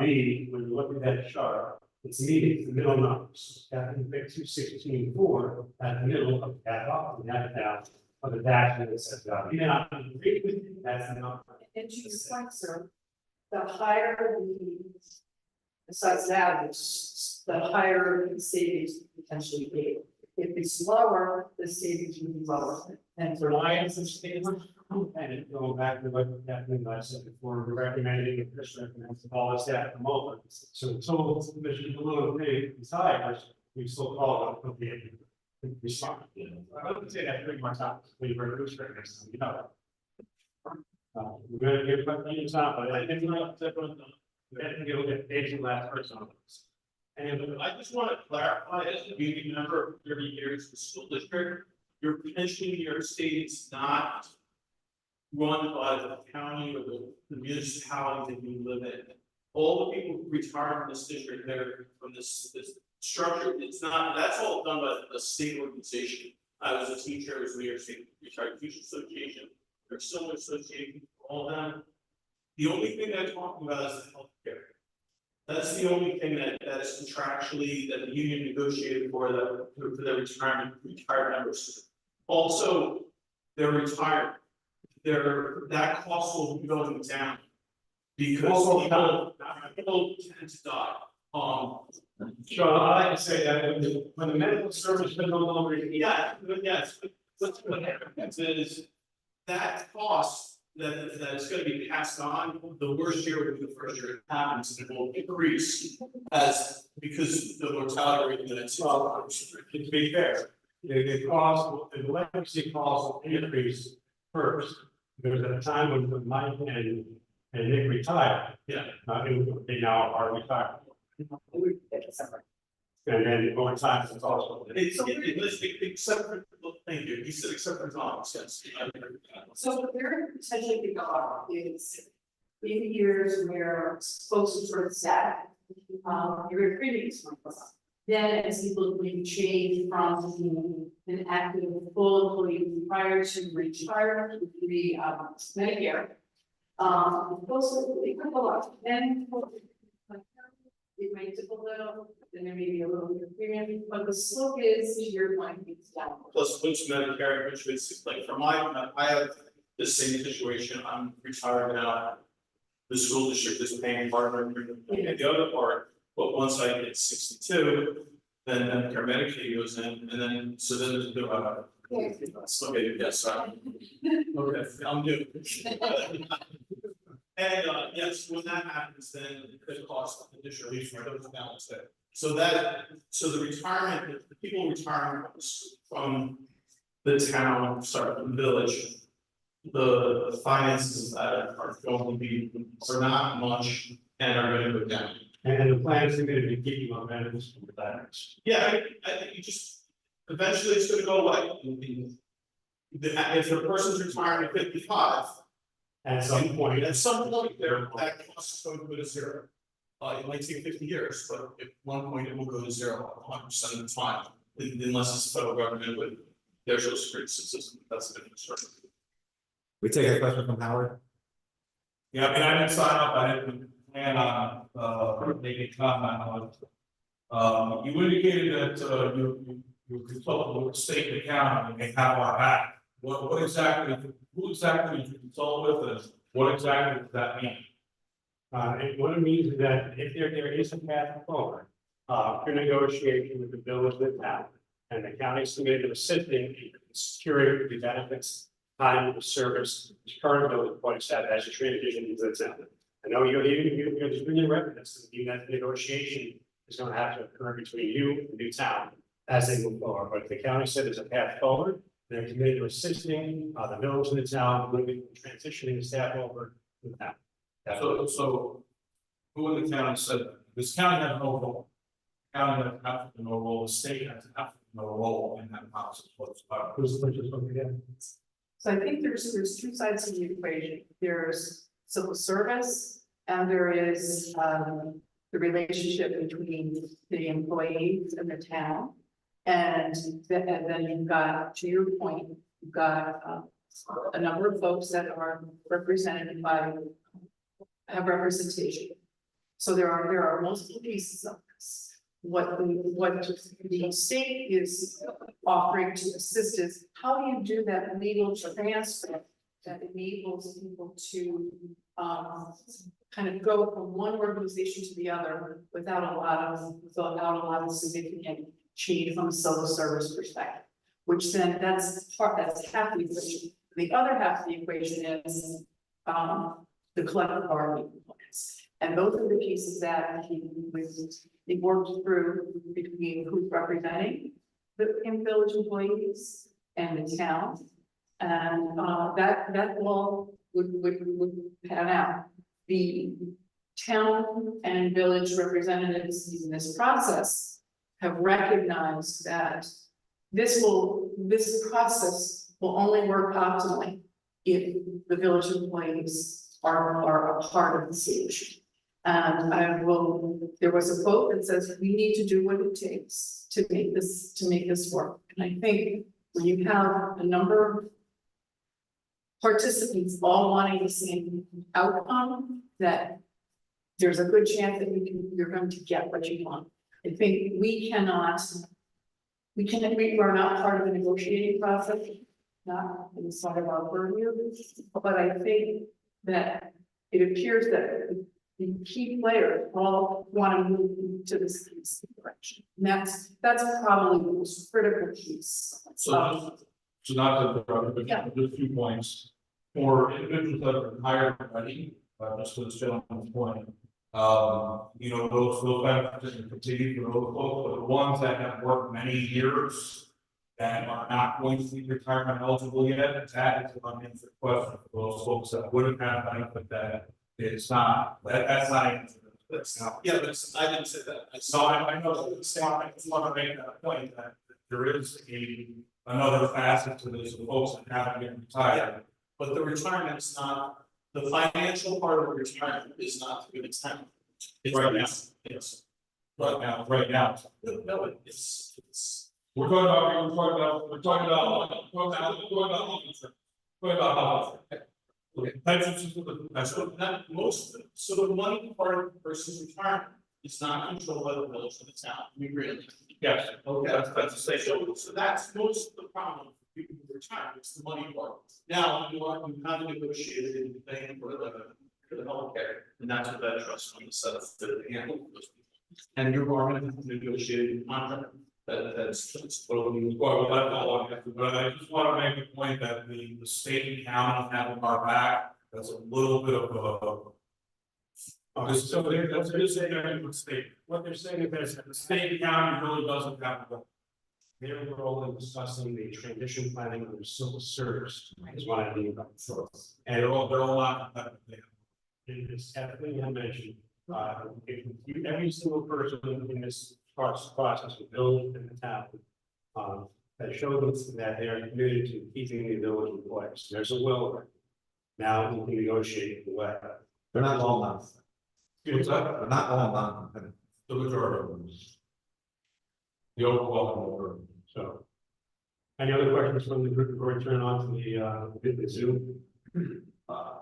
B, when you look at that chart, it's meeting the middle numbers. That can pick 216.4 at the middle of that up and that down of the dash and it says that. You may not agree with it, that's the number. And to your point, sir, the higher the size values, the higher the savings potentially be. If it's lower, the savings will be lower. And For Lions and Stadium, and it going back to what Kathleen I said before, we're recommending, and Chris recommends all this at the moment. So until Mr. Blue retires, we still call it a respond. I wouldn't say that 3 more times, we were next time, you know. We're gonna give you time, but I think we're not, we have to deal with Asian last person on this. And I just want to clarify, as a community member of 30 years in the school district, your pension in your state is not run by the county or the municipality that you live in. All the people who retire from this district, they're from this structure, it's not, that's all done by the state organization. I was a teacher, I was New York State Retired Teachers Association, there's a similar association for all of them. The only thing they're talking about is healthcare. That's the only thing that is contractually that the union negotiated for their retired members. Also, they're retired. That cost will be going down. Because people tend to die. Sean, I like to say that when the medical service no longer. Yes, what happens is that cost that is gonna be passed on, the worst year will be the first year it happens, and it will increase because the mortality rate that's. To be fair, the legacy cost will increase first. Because at a time when Mike and Nick retired. Yeah. They now are retired. And then over time, it's also. Except for, thank you, he said except for Thomas, yes. so what there potentially could go on is in years where folks are sort of sad, you're in previous ones. Then as people will change from being an active full employee prior to retirement, the Medicare. Also, it could go up, and it might dip a little, then there may be a little bit of premium, but the slope is, to your point, it's down. Plus, which Medicare, which is like for I have the same situation, I'm retired now. The school district is paying part of my premium, and the other part, but once I hit 62, then Medicare Medicaid goes in, and then, so then there's okay, yes, okay, I'm new. And yes, when that happens, then the cost of the district goes down instead. So the retirement, the people retiring from the town, sorry, from the village, the finances that are going to be, are not much and are gonna go down. And the plan is going to be keeping on benefits for that. Yeah, I think you just, eventually it's gonna go away. If the person's retiring at 55, At some point, at some point there, that cost is going to go to zero. It might take 50 years, but at one point it will go to zero, 100% of the time, unless it's the federal government with their social security system, that's a different story. We take a question from Howard. Yeah, I mean, I didn't sign up, I didn't plan on, making comment on it. You indicated that, you consulted with the state and county and they have our back. What exactly, who exactly did you consult with and what exactly does that mean? and what it means is that if there is a path forward, for negotiation with the village of the town. And the county is committed to assisting in securing the benefits, time of service, current village employees have as a transition into the town. I know you're just bringing reference, to that negotiation is gonna have to occur between you and the new town as they move forward, but the county said there's a path forward. They're committed to assisting, the village and the town, moving, transitioning the staff over to the town. That's what- So who in the county said that? This county has no role. County has absolutely no role, the state has absolutely no role in that process whatsoever. Who's the purchase one again? So I think there's two sides to the equation. There's civil service and there is the relationship between the employees and the town. And then you've got, to your point, you've got a number of folks that are represented by, have representation. So there are multiple pieces of this. What the state is offering to assist is, how do you do that legal transfer that enables people to kind of go from one organization to the other without a lot of significant change from a civil service perspective, which then that's half the equation. The other half of the equation is the collective bargaining components. And those are the pieces that he worked through between who's representing the village employees and the town. And that all would pan out. The town and village representatives in this process have recognized that this process will only work optimally if the village employees are a part of the solution. And there was a quote that says, we need to do what it takes to make this work. And I think when you have a number of participants all wanting the same outcome, that there's a good chance that you're going to get what you want. I think we are not part of the negotiating process, not inside of our purview, but I think that it appears that the key players all want to move to this direction. And that's probably the most critical piece. So not to interrupt, but Yeah. just a few points. For individuals that are hired already, just to this gentleman's point. Those benefits will continue for those folks, but the ones that have worked many years and are not going to be retirement eligible yet, that is an unanswered question for those folks that would have had a benefit that it's not, that's not answered. That's not. Yeah, but I didn't say that. So I know, I just want to make that point that there is another facet to this, of folks that haven't been retired. But the retirement is not, the financial part of the retirement is not to the town. It's Right now. Yes. Right now. No, it's. We're talking about health. Okay, pensions, that's what, Not most of it. So the money part of the person's retirement is not controlled by the village of the town. We really. yes, Okay, that's the same. so that's most of the problem for people who retire, it's the money part. Now, you have to negotiate and pay for the healthcare, and that's what that trust fund is set up to handle those people. And you're going to negotiate a contract that's totally. Well, that's all I have to, but I just want to make the point that the state and county having our back, that's a little bit of So that's a state. what they're saying is that The state and county really doesn't have the their role in discussing the transition planning of the civil service is what I mean by so. And They're all not. it is definitely I mentioned, if you, every single person in this process of building in the town. That shows that they are committed to keeping the village in place. There's a will. Now we can negotiate the way. They're not all non, It's not they're not all non-competitive. the majority of them. The overwhelming. So. Any other questions from the group before we turn on to the Zoom?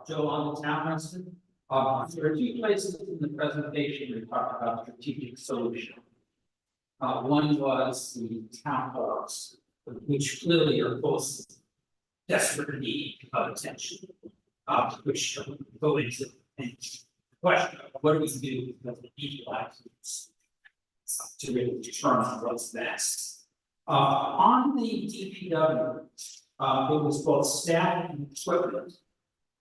Joe, on the town resident, there are two places in the presentation we talked about strategic solution. One was the town halls, which clearly are both desperate need of attention. Which go into the question of what do we do with the people actions to really determine what's best. On the DPW, it was both staff and equipment.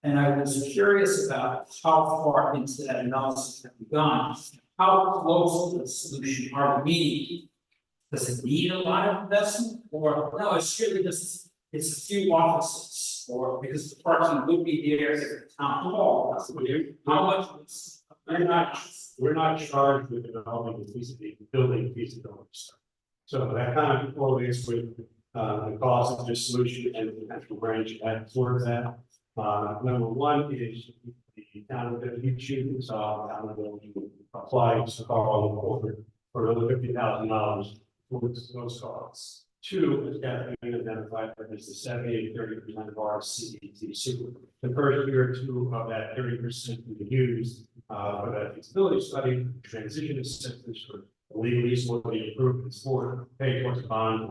And I was curious about how far into that analysis have we gone? How close to the solution are we meeting? Does it need a lot of investment, or no, it's really just, it's a few offices, or because the parking would be there at the town hall. How much was? We're not charged with developing the building feasibility study. So that kind of correlates with the cost of the solution and the potential branch add towards that. Number one is the town that you choose, town will apply to borrow over for another $50,000 towards those costs. Two is definitely identified as the 70-30% of our CET super. The first year or two of that 30% we use for that feasibility study, transition assistance for legal easily improvements for pay towards the bond.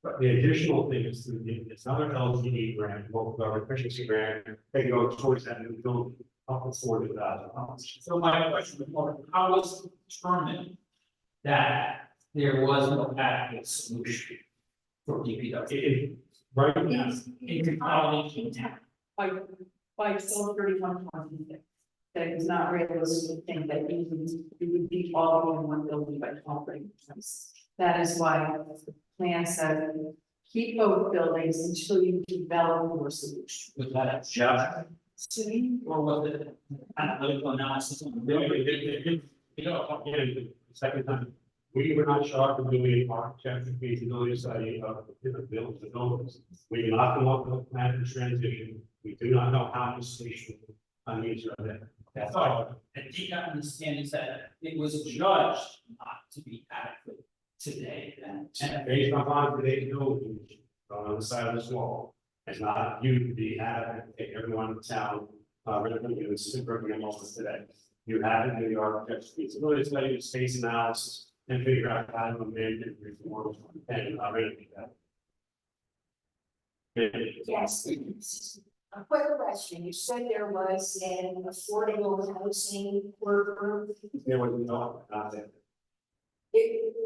But the additional thing is it's another LTE grant, local government efficiency grant, they can go towards that new building up to $40,000. So my question was, how was it determined that there was no adequate solution for DPW? Right now, In consolidation. By Bill 3126. That is not realistic to think that you would be all in one building by 12/31. That is why the plan said keep both buildings until you develop more solution. Was that a judgment? Or was it an analytical analysis on the building? you know, again, the second time, we were not charged with doing architecture feasibility study of the buildings. We do not come up with a plan for transition. We do not know how to station needs are there. That's all. And did not understand is that it was judged not to be adequate today and. Based on today's building on the side of this wall, it's not you to be adequate to take everyone in town, really do the super office today. You have to do the architecture feasibility study, the space analysis, and figure out how to amend and reform and really that. Yes. A quick question, you said there was an affordable housing work group. There was no, not that.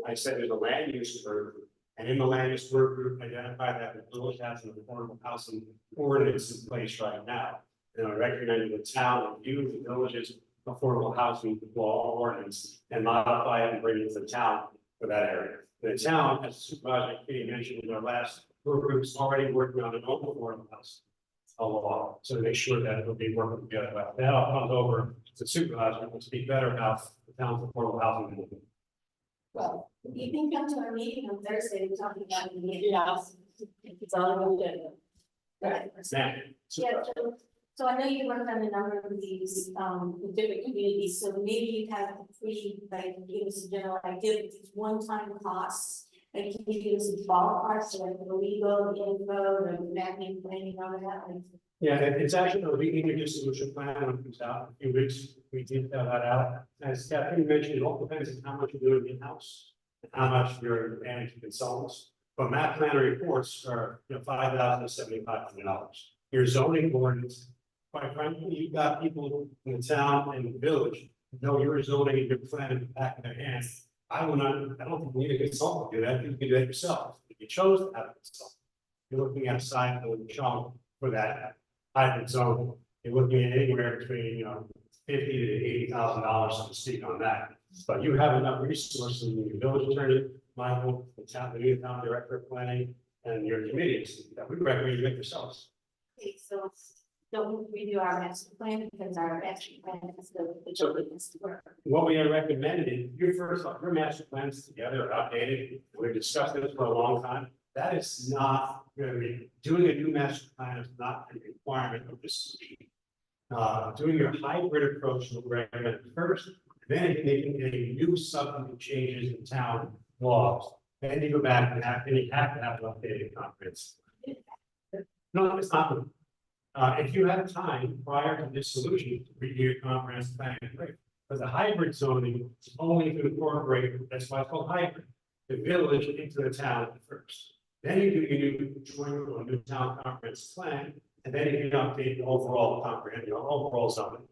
I said there's a land use work group, and in the land use work group identified that the village has an affordable housing ordinance in place right now. And I recommend the town review the village's affordable housing law ordinance and modify it and bring it to the town for that area. The town, as Supervisor Katie mentioned in our last work groups, already working on an open affordable housing law, so to make sure that it'll be working together. But that all comes over to supervisor to speak better about the town's affordable housing movement. Well, you can come to our meeting on Thursday, we're talking about the meeting house. It's all good. Right. Now, Yeah, so I know you worked on a number of these, with different communities, so maybe you have a free, like, give us a general idea of these one-time costs. Like, can you give us a ballpark, so like the legal, the info, the mapping, planning, all of that, like. yeah, it's actually a reading solution plan when it comes out in a few weeks. We did that out. As Stephanie mentioned, it all depends on how much you're doing in-house and how much you're managing consultants. But map plan reports are, $5,000 to $7,500. Your zoning ordinance, quite frankly, you've got people in the town and the village who know your zoning and your plan in the back of their hands. I don't think you need a consultant to do that. You can do that yourself. If you chose to have a consultant, you're looking at a side of the chunk for that hybrid zone. You're looking at anywhere between, $50,000 to $80,000 to speak on that. But you have enough resources in your village attorney, Michael, the new town director of planning, and your committees that we recommend you make yourselves. Okay, so don't we redo our master plan because our master plan is the children is to work. What we are recommending, your master plans together, updated, we've discussed this for a long time. That is not, doing a new master plan is not a requirement of this. Doing your hybrid approach will recommend first, then making any new substantive changes in town laws. Then you go back and you have to have an updated comprehensive. No, it's not. If you have time prior to this solution to review your comprehensive plan, great. But the hybrid zoning is only to incorporate, that's why it's called hybrid, the village into the town first. Then you do your new joint or new town comprehensive plan, and then you can update the overall comprehensive, overall zoning.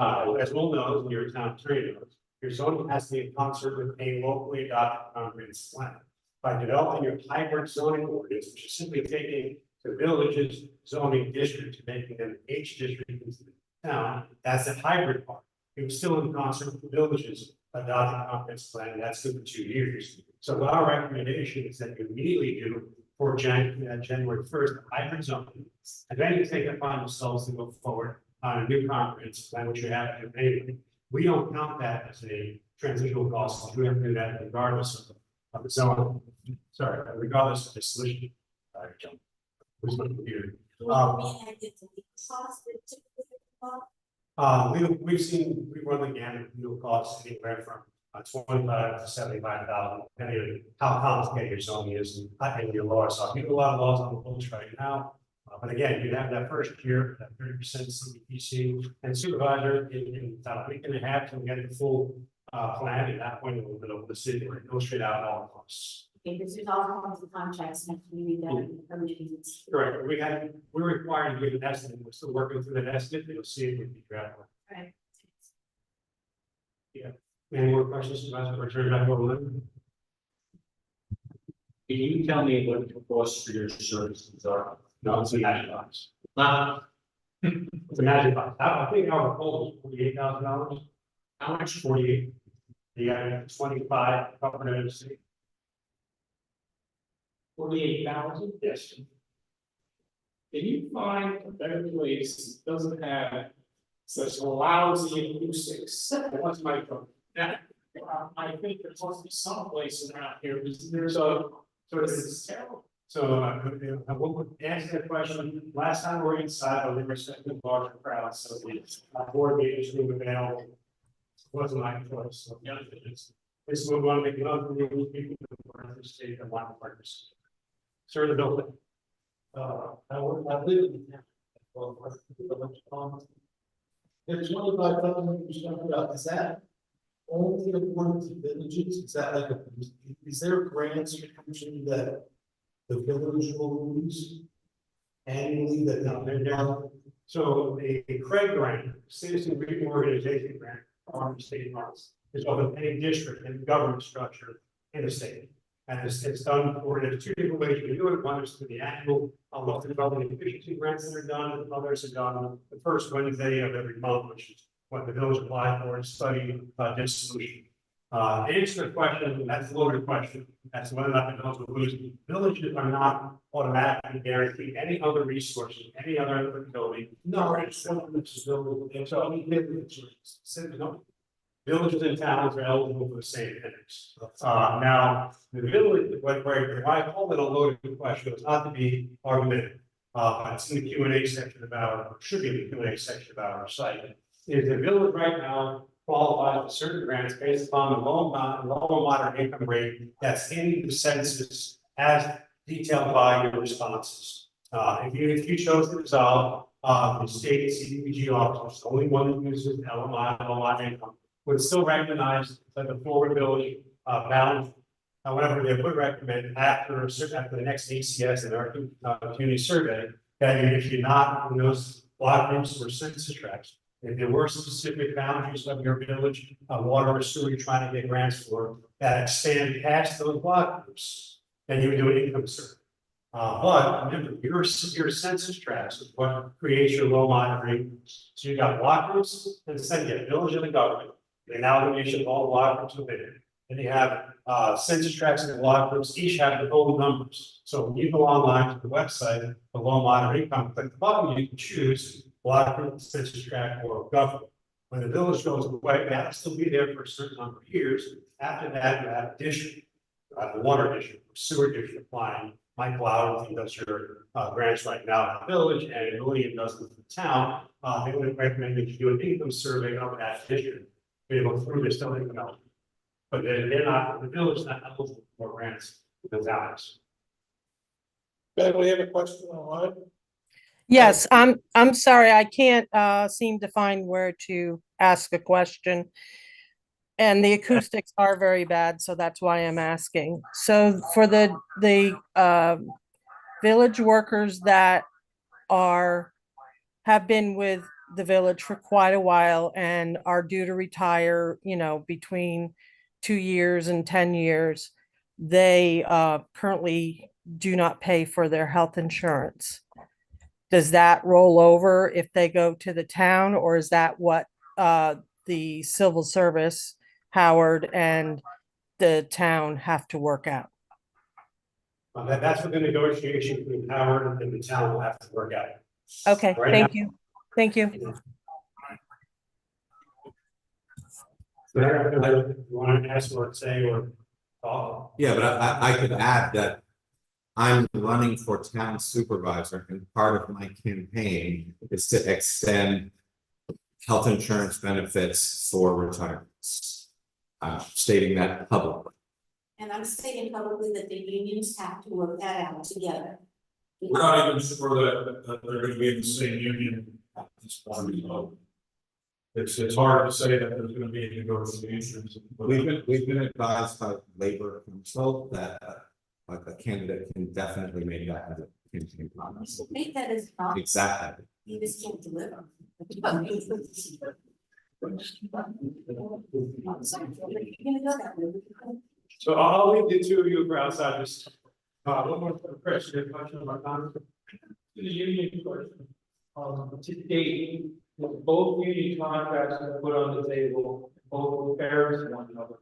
As we'll know, and your town attorney knows, your zoning has to be in concert with a locally adopted comprehensive plan. By developing your hybrid zoning ordinance, which is simply taking the village's zoning district to making them H district into the town, that's a hybrid part. It was still in concert with the village's adopted comprehensive plan, and that's good for 2 years. So our recommendation is that you immediately do for January 1st, hybrid zoning, and then you take it upon yourselves to go forward on a new comprehensive plan, which you have to do anyway. We don't count that as a transitional cost, we have to do that regardless of the zone, regardless of the solution. Who's my computer? We run the gamut, new costs anywhere from 25 to 75,000, depending on how complicated your zoning is and your law. So you do a lot of laws on the books right now. But again, you have that first year, that 30% CDPC and supervisor in about a week and a half to get the full plan. At that point, we'll be able to sit and illustrate out all the costs. Okay, because there's all kinds of contracts that we need done in permitting. Correct. We're required to give an estimate. We're still working through that estimate. You'll see it with the draft. Right. Any more questions, Supervisor? Or turn it back over to Lynn? Can you tell me what the costs for your services are? No, it's a magic box. Not It's a magic box. I think our proposal is $48,000. how much? 48. You got 25 covered in the city. 48,000. Yes. Can you find a better place that doesn't have such lousy acoustics? What's my phone? I think there must be some place around here, because there's it's terrible. So, I will answer the question. Last time we were inside, we were expecting larger crowds, so the board meetings were available. Wasn't my choice, so yeah, this we want to make another room, people in the state that want to participate. Sir, the building. I live in town. There's 25,000 you're talking about, is that only important to villages? Is that like is there grants usually that the village will lose annually that they're down? So a Craig grant, citizen reorganization grant, on the state funds, is open to any district and government structure in the state. And it's done for, there's two different ways you do it. One is through the annual, local development efficiency grants that are done, and others are done the first Wednesday of every month, which is what the village applied for and study this solution. Answer the question, that's a loaded question, as to whether or not the village will lose. Villages are not automatically guaranteed any other resources, any other ability. No, it's not the So villages and towns are eligible for the same things. Now, the village, why I call it a loaded question, is not to be argumentative. It's in the Q&A section about, or should be in the Q&A section about our site. Is the village right now qualified for certain grants based upon the low and moderate income rate that's in the census as detailed by your responses. If you chose to resolve, the state CDBG office, the only one that uses LMI, low moderate income, would still recognize that the affordability balance, however, they would recommend after the next ACS and our community survey, that if you're not in those block groups or census tracts, if there were specific boundaries of your village, water or sewer you're trying to get grants for, that expand past those block groups, then you would do an income survey. But remember, your census tracts is what creates your low moderate. So you got block groups, and then you get village and the government. The amalgamation of all the lot groups within it. And you have census tracts and lot groups, each have their own numbers. So when you go online to the website, the low moderate income, click the button, you can choose lot group, census tract, or government. When the village goes away, that'll still be there for a certain number of years. After that, you have district, the water district, sewer district applying. Mike Loudon does your grants right now in the village, and William does with the town. They would recommend that you do an income survey of that district. Be able to prove there's still income element. But they're not, the village is not eligible for grants with ours. Ben, we have a question online? Yes, I'm sorry, I can't seem to find where to ask a question. And the acoustics are very bad, so that's why I'm asking. So for the village workers that have been with the village for quite a while and are due to retire, between 2 years and 10 years, they currently do not pay for their health insurance. Does that roll over if they go to the town, or is that what the civil service, Howard, and the town have to work out? That's what the negotiation between Howard and the town will have to work out. Okay, Right thank now. you. Thank you. So you want to ask or say or talk? Yeah, but I could add that I'm running for town supervisor, and part of my campaign is to extend health insurance benefits for retirements. Stating that publicly. And I'm stating publicly that the unions have to work that out together. We're not even sure that they're gonna be in the same union at this point, so. It's hard to say that there's gonna be negotiations. We've been advised by labor council that like a candidate can definitely make that as a campaign promise. Make that as not, Exactly. you just can't deliver. So I'll leave the two of you for outside this. One more question, a question about Congress. The union question. To date, both union contracts are put on the table, both compares one another.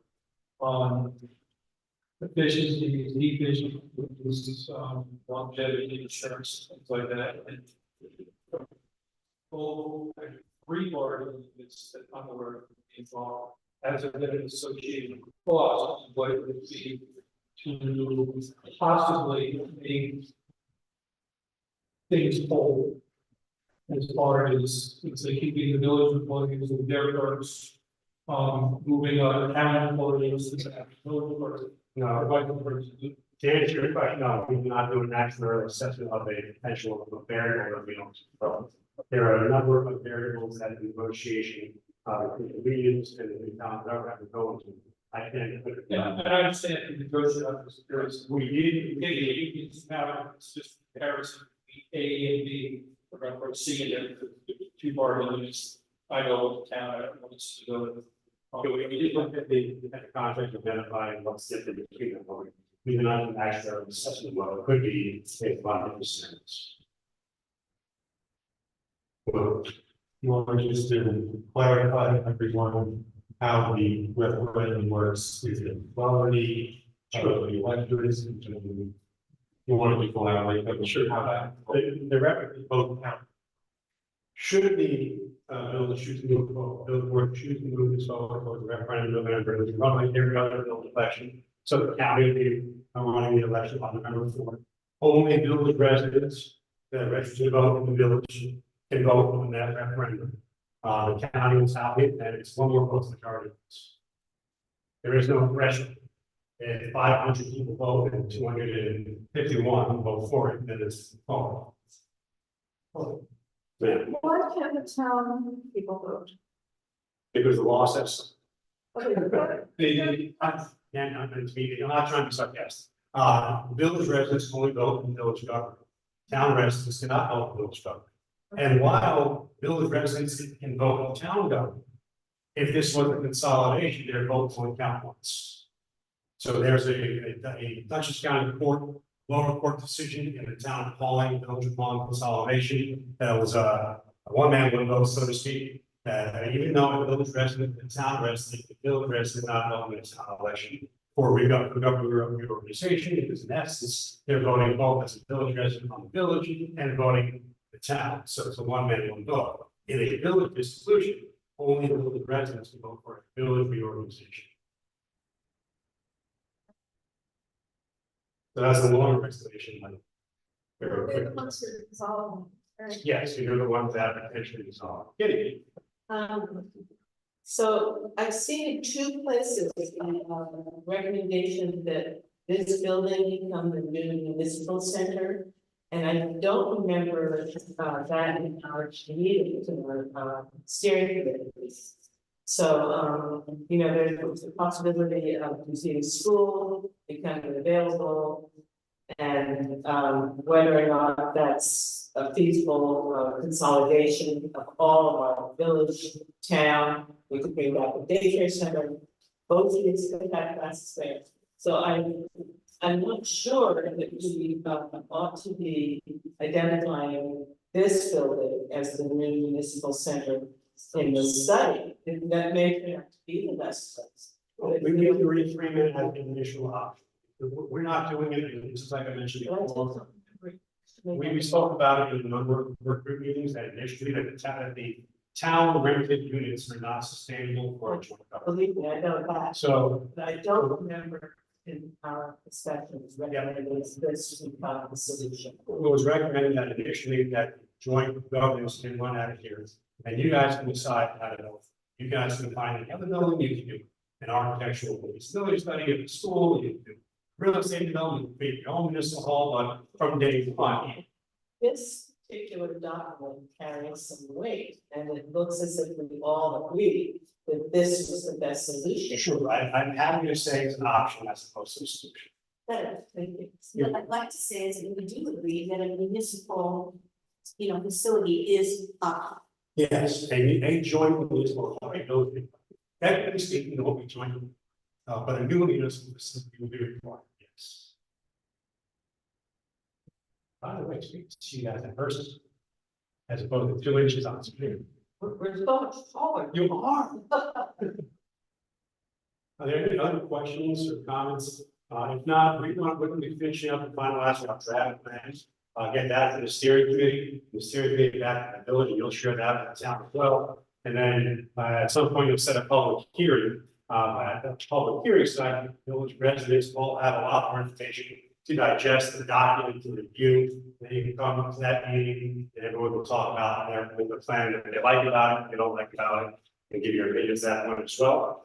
Efficiency, efficiency, longevity insurance, things like that. And full rebar is the word involved as a bit of associated clause, what it would be to possibly make things whole. As far as, let's say, keeping the village employees with their perks, moving on town employees to the village perks. No, to answer your question, no, we do not do an actual assessment of a potential variable that we don't control. There are a number of variables that in negotiation, between the unions and the town government are going to. I can't. Yeah, and I understand the negotiations, we did, the unions now, it's just comparison, A and B, or C and the two parties. I know the town, I don't know what's the village. We did look at the contract, identifying what's different between them. We do not actually assessment what it could be based on percents. Well, you want to just to clarify everyone how the referendum works, is it quality, the electors, you want to be collaborate, I'm sure how that. The record both count. Should the village choose to move forward, the board choose to move this forward for the referendum in November, it's run like every other village election. So the county are running the election on November 4th. Only village residents that are registered to vote in the village can vote on that referendum. The county is out it, and it's one more vote majority. There is no threshold. If 500 people vote and 251 vote for it, then it's forward. Yeah, Why can't the town people vote? because the law says. Okay, I'm not trying to be sarcastic. Village residents only vote in village government. Town residents cannot vote in village government. And while village residents can vote in town government, if this was a consolidation, their votes only count once. So there's a Dutchess County court, lower court decision in the town of Pauling, village of Pauling consolidation. That was a one man one vote, so to speak. That even though the village resident, the town resident, the village resident not voting in a town election. For government reorganization, because in essence, they're voting both as a village resident on the village and voting the town, so it's a one man, one vote. In a village dissolution, only the village residents can vote for a village reorganization. So that's a long explanation, like. Very They're the quick. ones who are dissolving, right? Yes, you're the ones that potentially dissolve. Getting it. So I've seen in two places, recommendation that this building become the new municipal center. And I don't remember, that in our meetings or, steering committees. So, you know, there's the possibility of using school becoming available. And, whether or not that's a feasible, consolidation of all of our village, town, we could bring back a daycare center. Both kids could have classes there, so I'm not sure that we, ought to be identifying this building as the new municipal center in the study, that may have to be the best place. We give you 3 minutes as the initial option. We're not doing it, this is like I mentioned before. We spoke about it in a number of work group meetings that initially that the town rented units are not sustainable for a joint government. Believe me, I know that, So, but I don't remember in our discussions, recommending this to be part of the solution. it was recommended that initially that joint governance can run out of here. And you guys can decide how to go. You guys can find any other building, you can do an architectural feasibility study of the school, you can do real estate development, create your own municipal hall, but from day one. This particular document carries some weight, and it looks as if we all agree that this was the best solution. Sure, I'm happy to say it's an option as opposed to a solution. Better, thank you. What I'd like to say is that we do agree that a municipal, facility is Yes, a joint municipal, right, those, technically speaking, it will be joint. But a new municipal facility will be required, yes. By the way, speak to you guys in person. As opposed to 2 inches on screen. We're so much taller. You are. Are there any other questions or comments? If not, we're going to be finishing up and finalizing our draft plans. Get that to the steering committee, back to the village, and you'll share that with the town as well. And then, at some point, you'll set a public hearing. At the public hearing side, village residents will have a lot more information to digest the document, to review. Then you can come to that meeting, and everyone will talk about their plan, if they like about it, if they don't like about it, and give your opinions that one as well.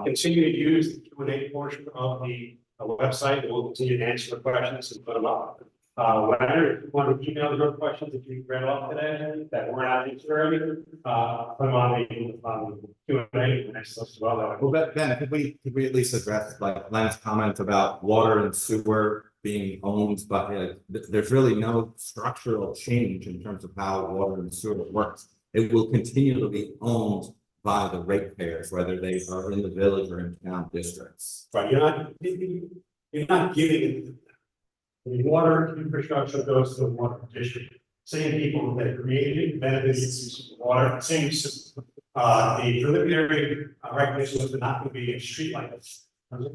Continue to use the Q&A portion of the website, and we'll continue to answer the questions and put them up. Whenever you want to email your questions that you read off today that we're not answering, put them on the Q&A next list as well. Well, Ben, could we at least address like Len's comment about water and sewer being owned, but there's really no structural change in terms of how water and sewer works. It will continue to be owned by the ratepayers, whether they are in the village or in town districts. Right, you're not giving it. The water infrastructure goes to the water district. Same people that created benefited from water, same system. The preliminary recommendation was not to be a street like this. No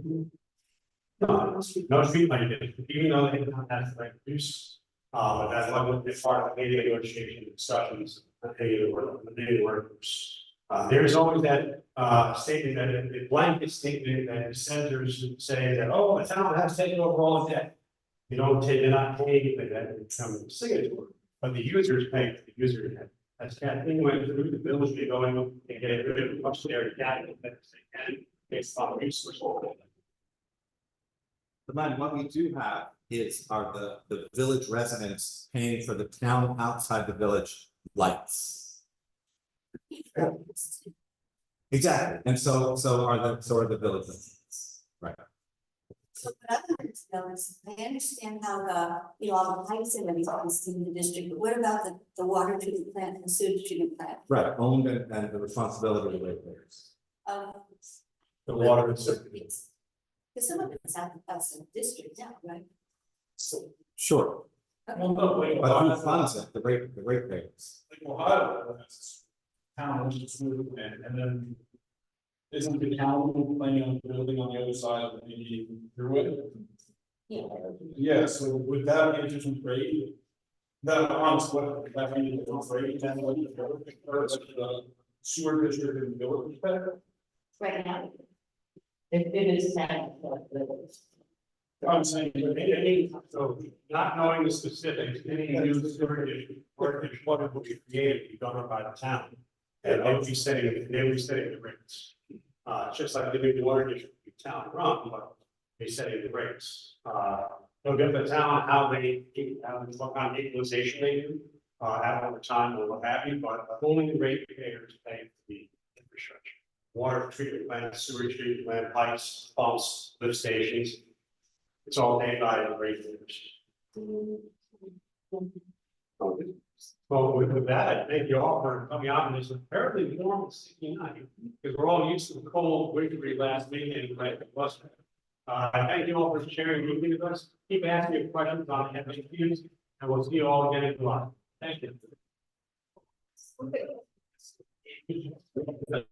street like this, even though they did not have the right use. But that's what would be part of any negotiation discussions, the workers. There's always that statement that the blanket statement that the senators say that, oh, the town has taken over all the debt. You don't take, they're not paying for that, they become a signature, but the users pay for the user debt. That's Kathleen went through the village, they going and get rid of much of their capital that they can, based on resource. But then what we do have are the village residents paying for the town outside the village lights. Exactly, and so are the village residents, right? So what I wanted to know is, I understand how all the pipes and everything's in the district, but what about the water treatment plant and sewage treatment plant? Right, owned and the responsibility of the ratepayers. The water and sewer. Because some of it's outside the district now, right? Sure, Well, no, wait, but who funds it? The ratepayers. Ohio. town wants to smooth it, and then. Isn't the town planning on building on the other side of the through it? Yeah. Yeah, so would that be a different grade? That honest, what, that be a different grade than what the sewer district and village better? Right now. It is kind of. I'm saying, So not knowing the specifics, any new sewer district or what would be created, be governed by the town. And they would be setting the rates. Just like the new water district, the town run, but they setting the rates. They'll give the town how what kind of equalization they do, at over time or what have you, but only the rate payers pay for the infrastructure. Water treatment plant, sewage treatment plant, pipes, pumps, lift stations. It's all paid by the rate payers. Well, with that, I thank you all for coming out on this apparently warm and sticky night, because we're all used to the cold, wintry last weekend, right? It wasn't. I thank you all for sharing your with us. Keep asking your questions on FAQs, and we'll see you all again in July. Thank you.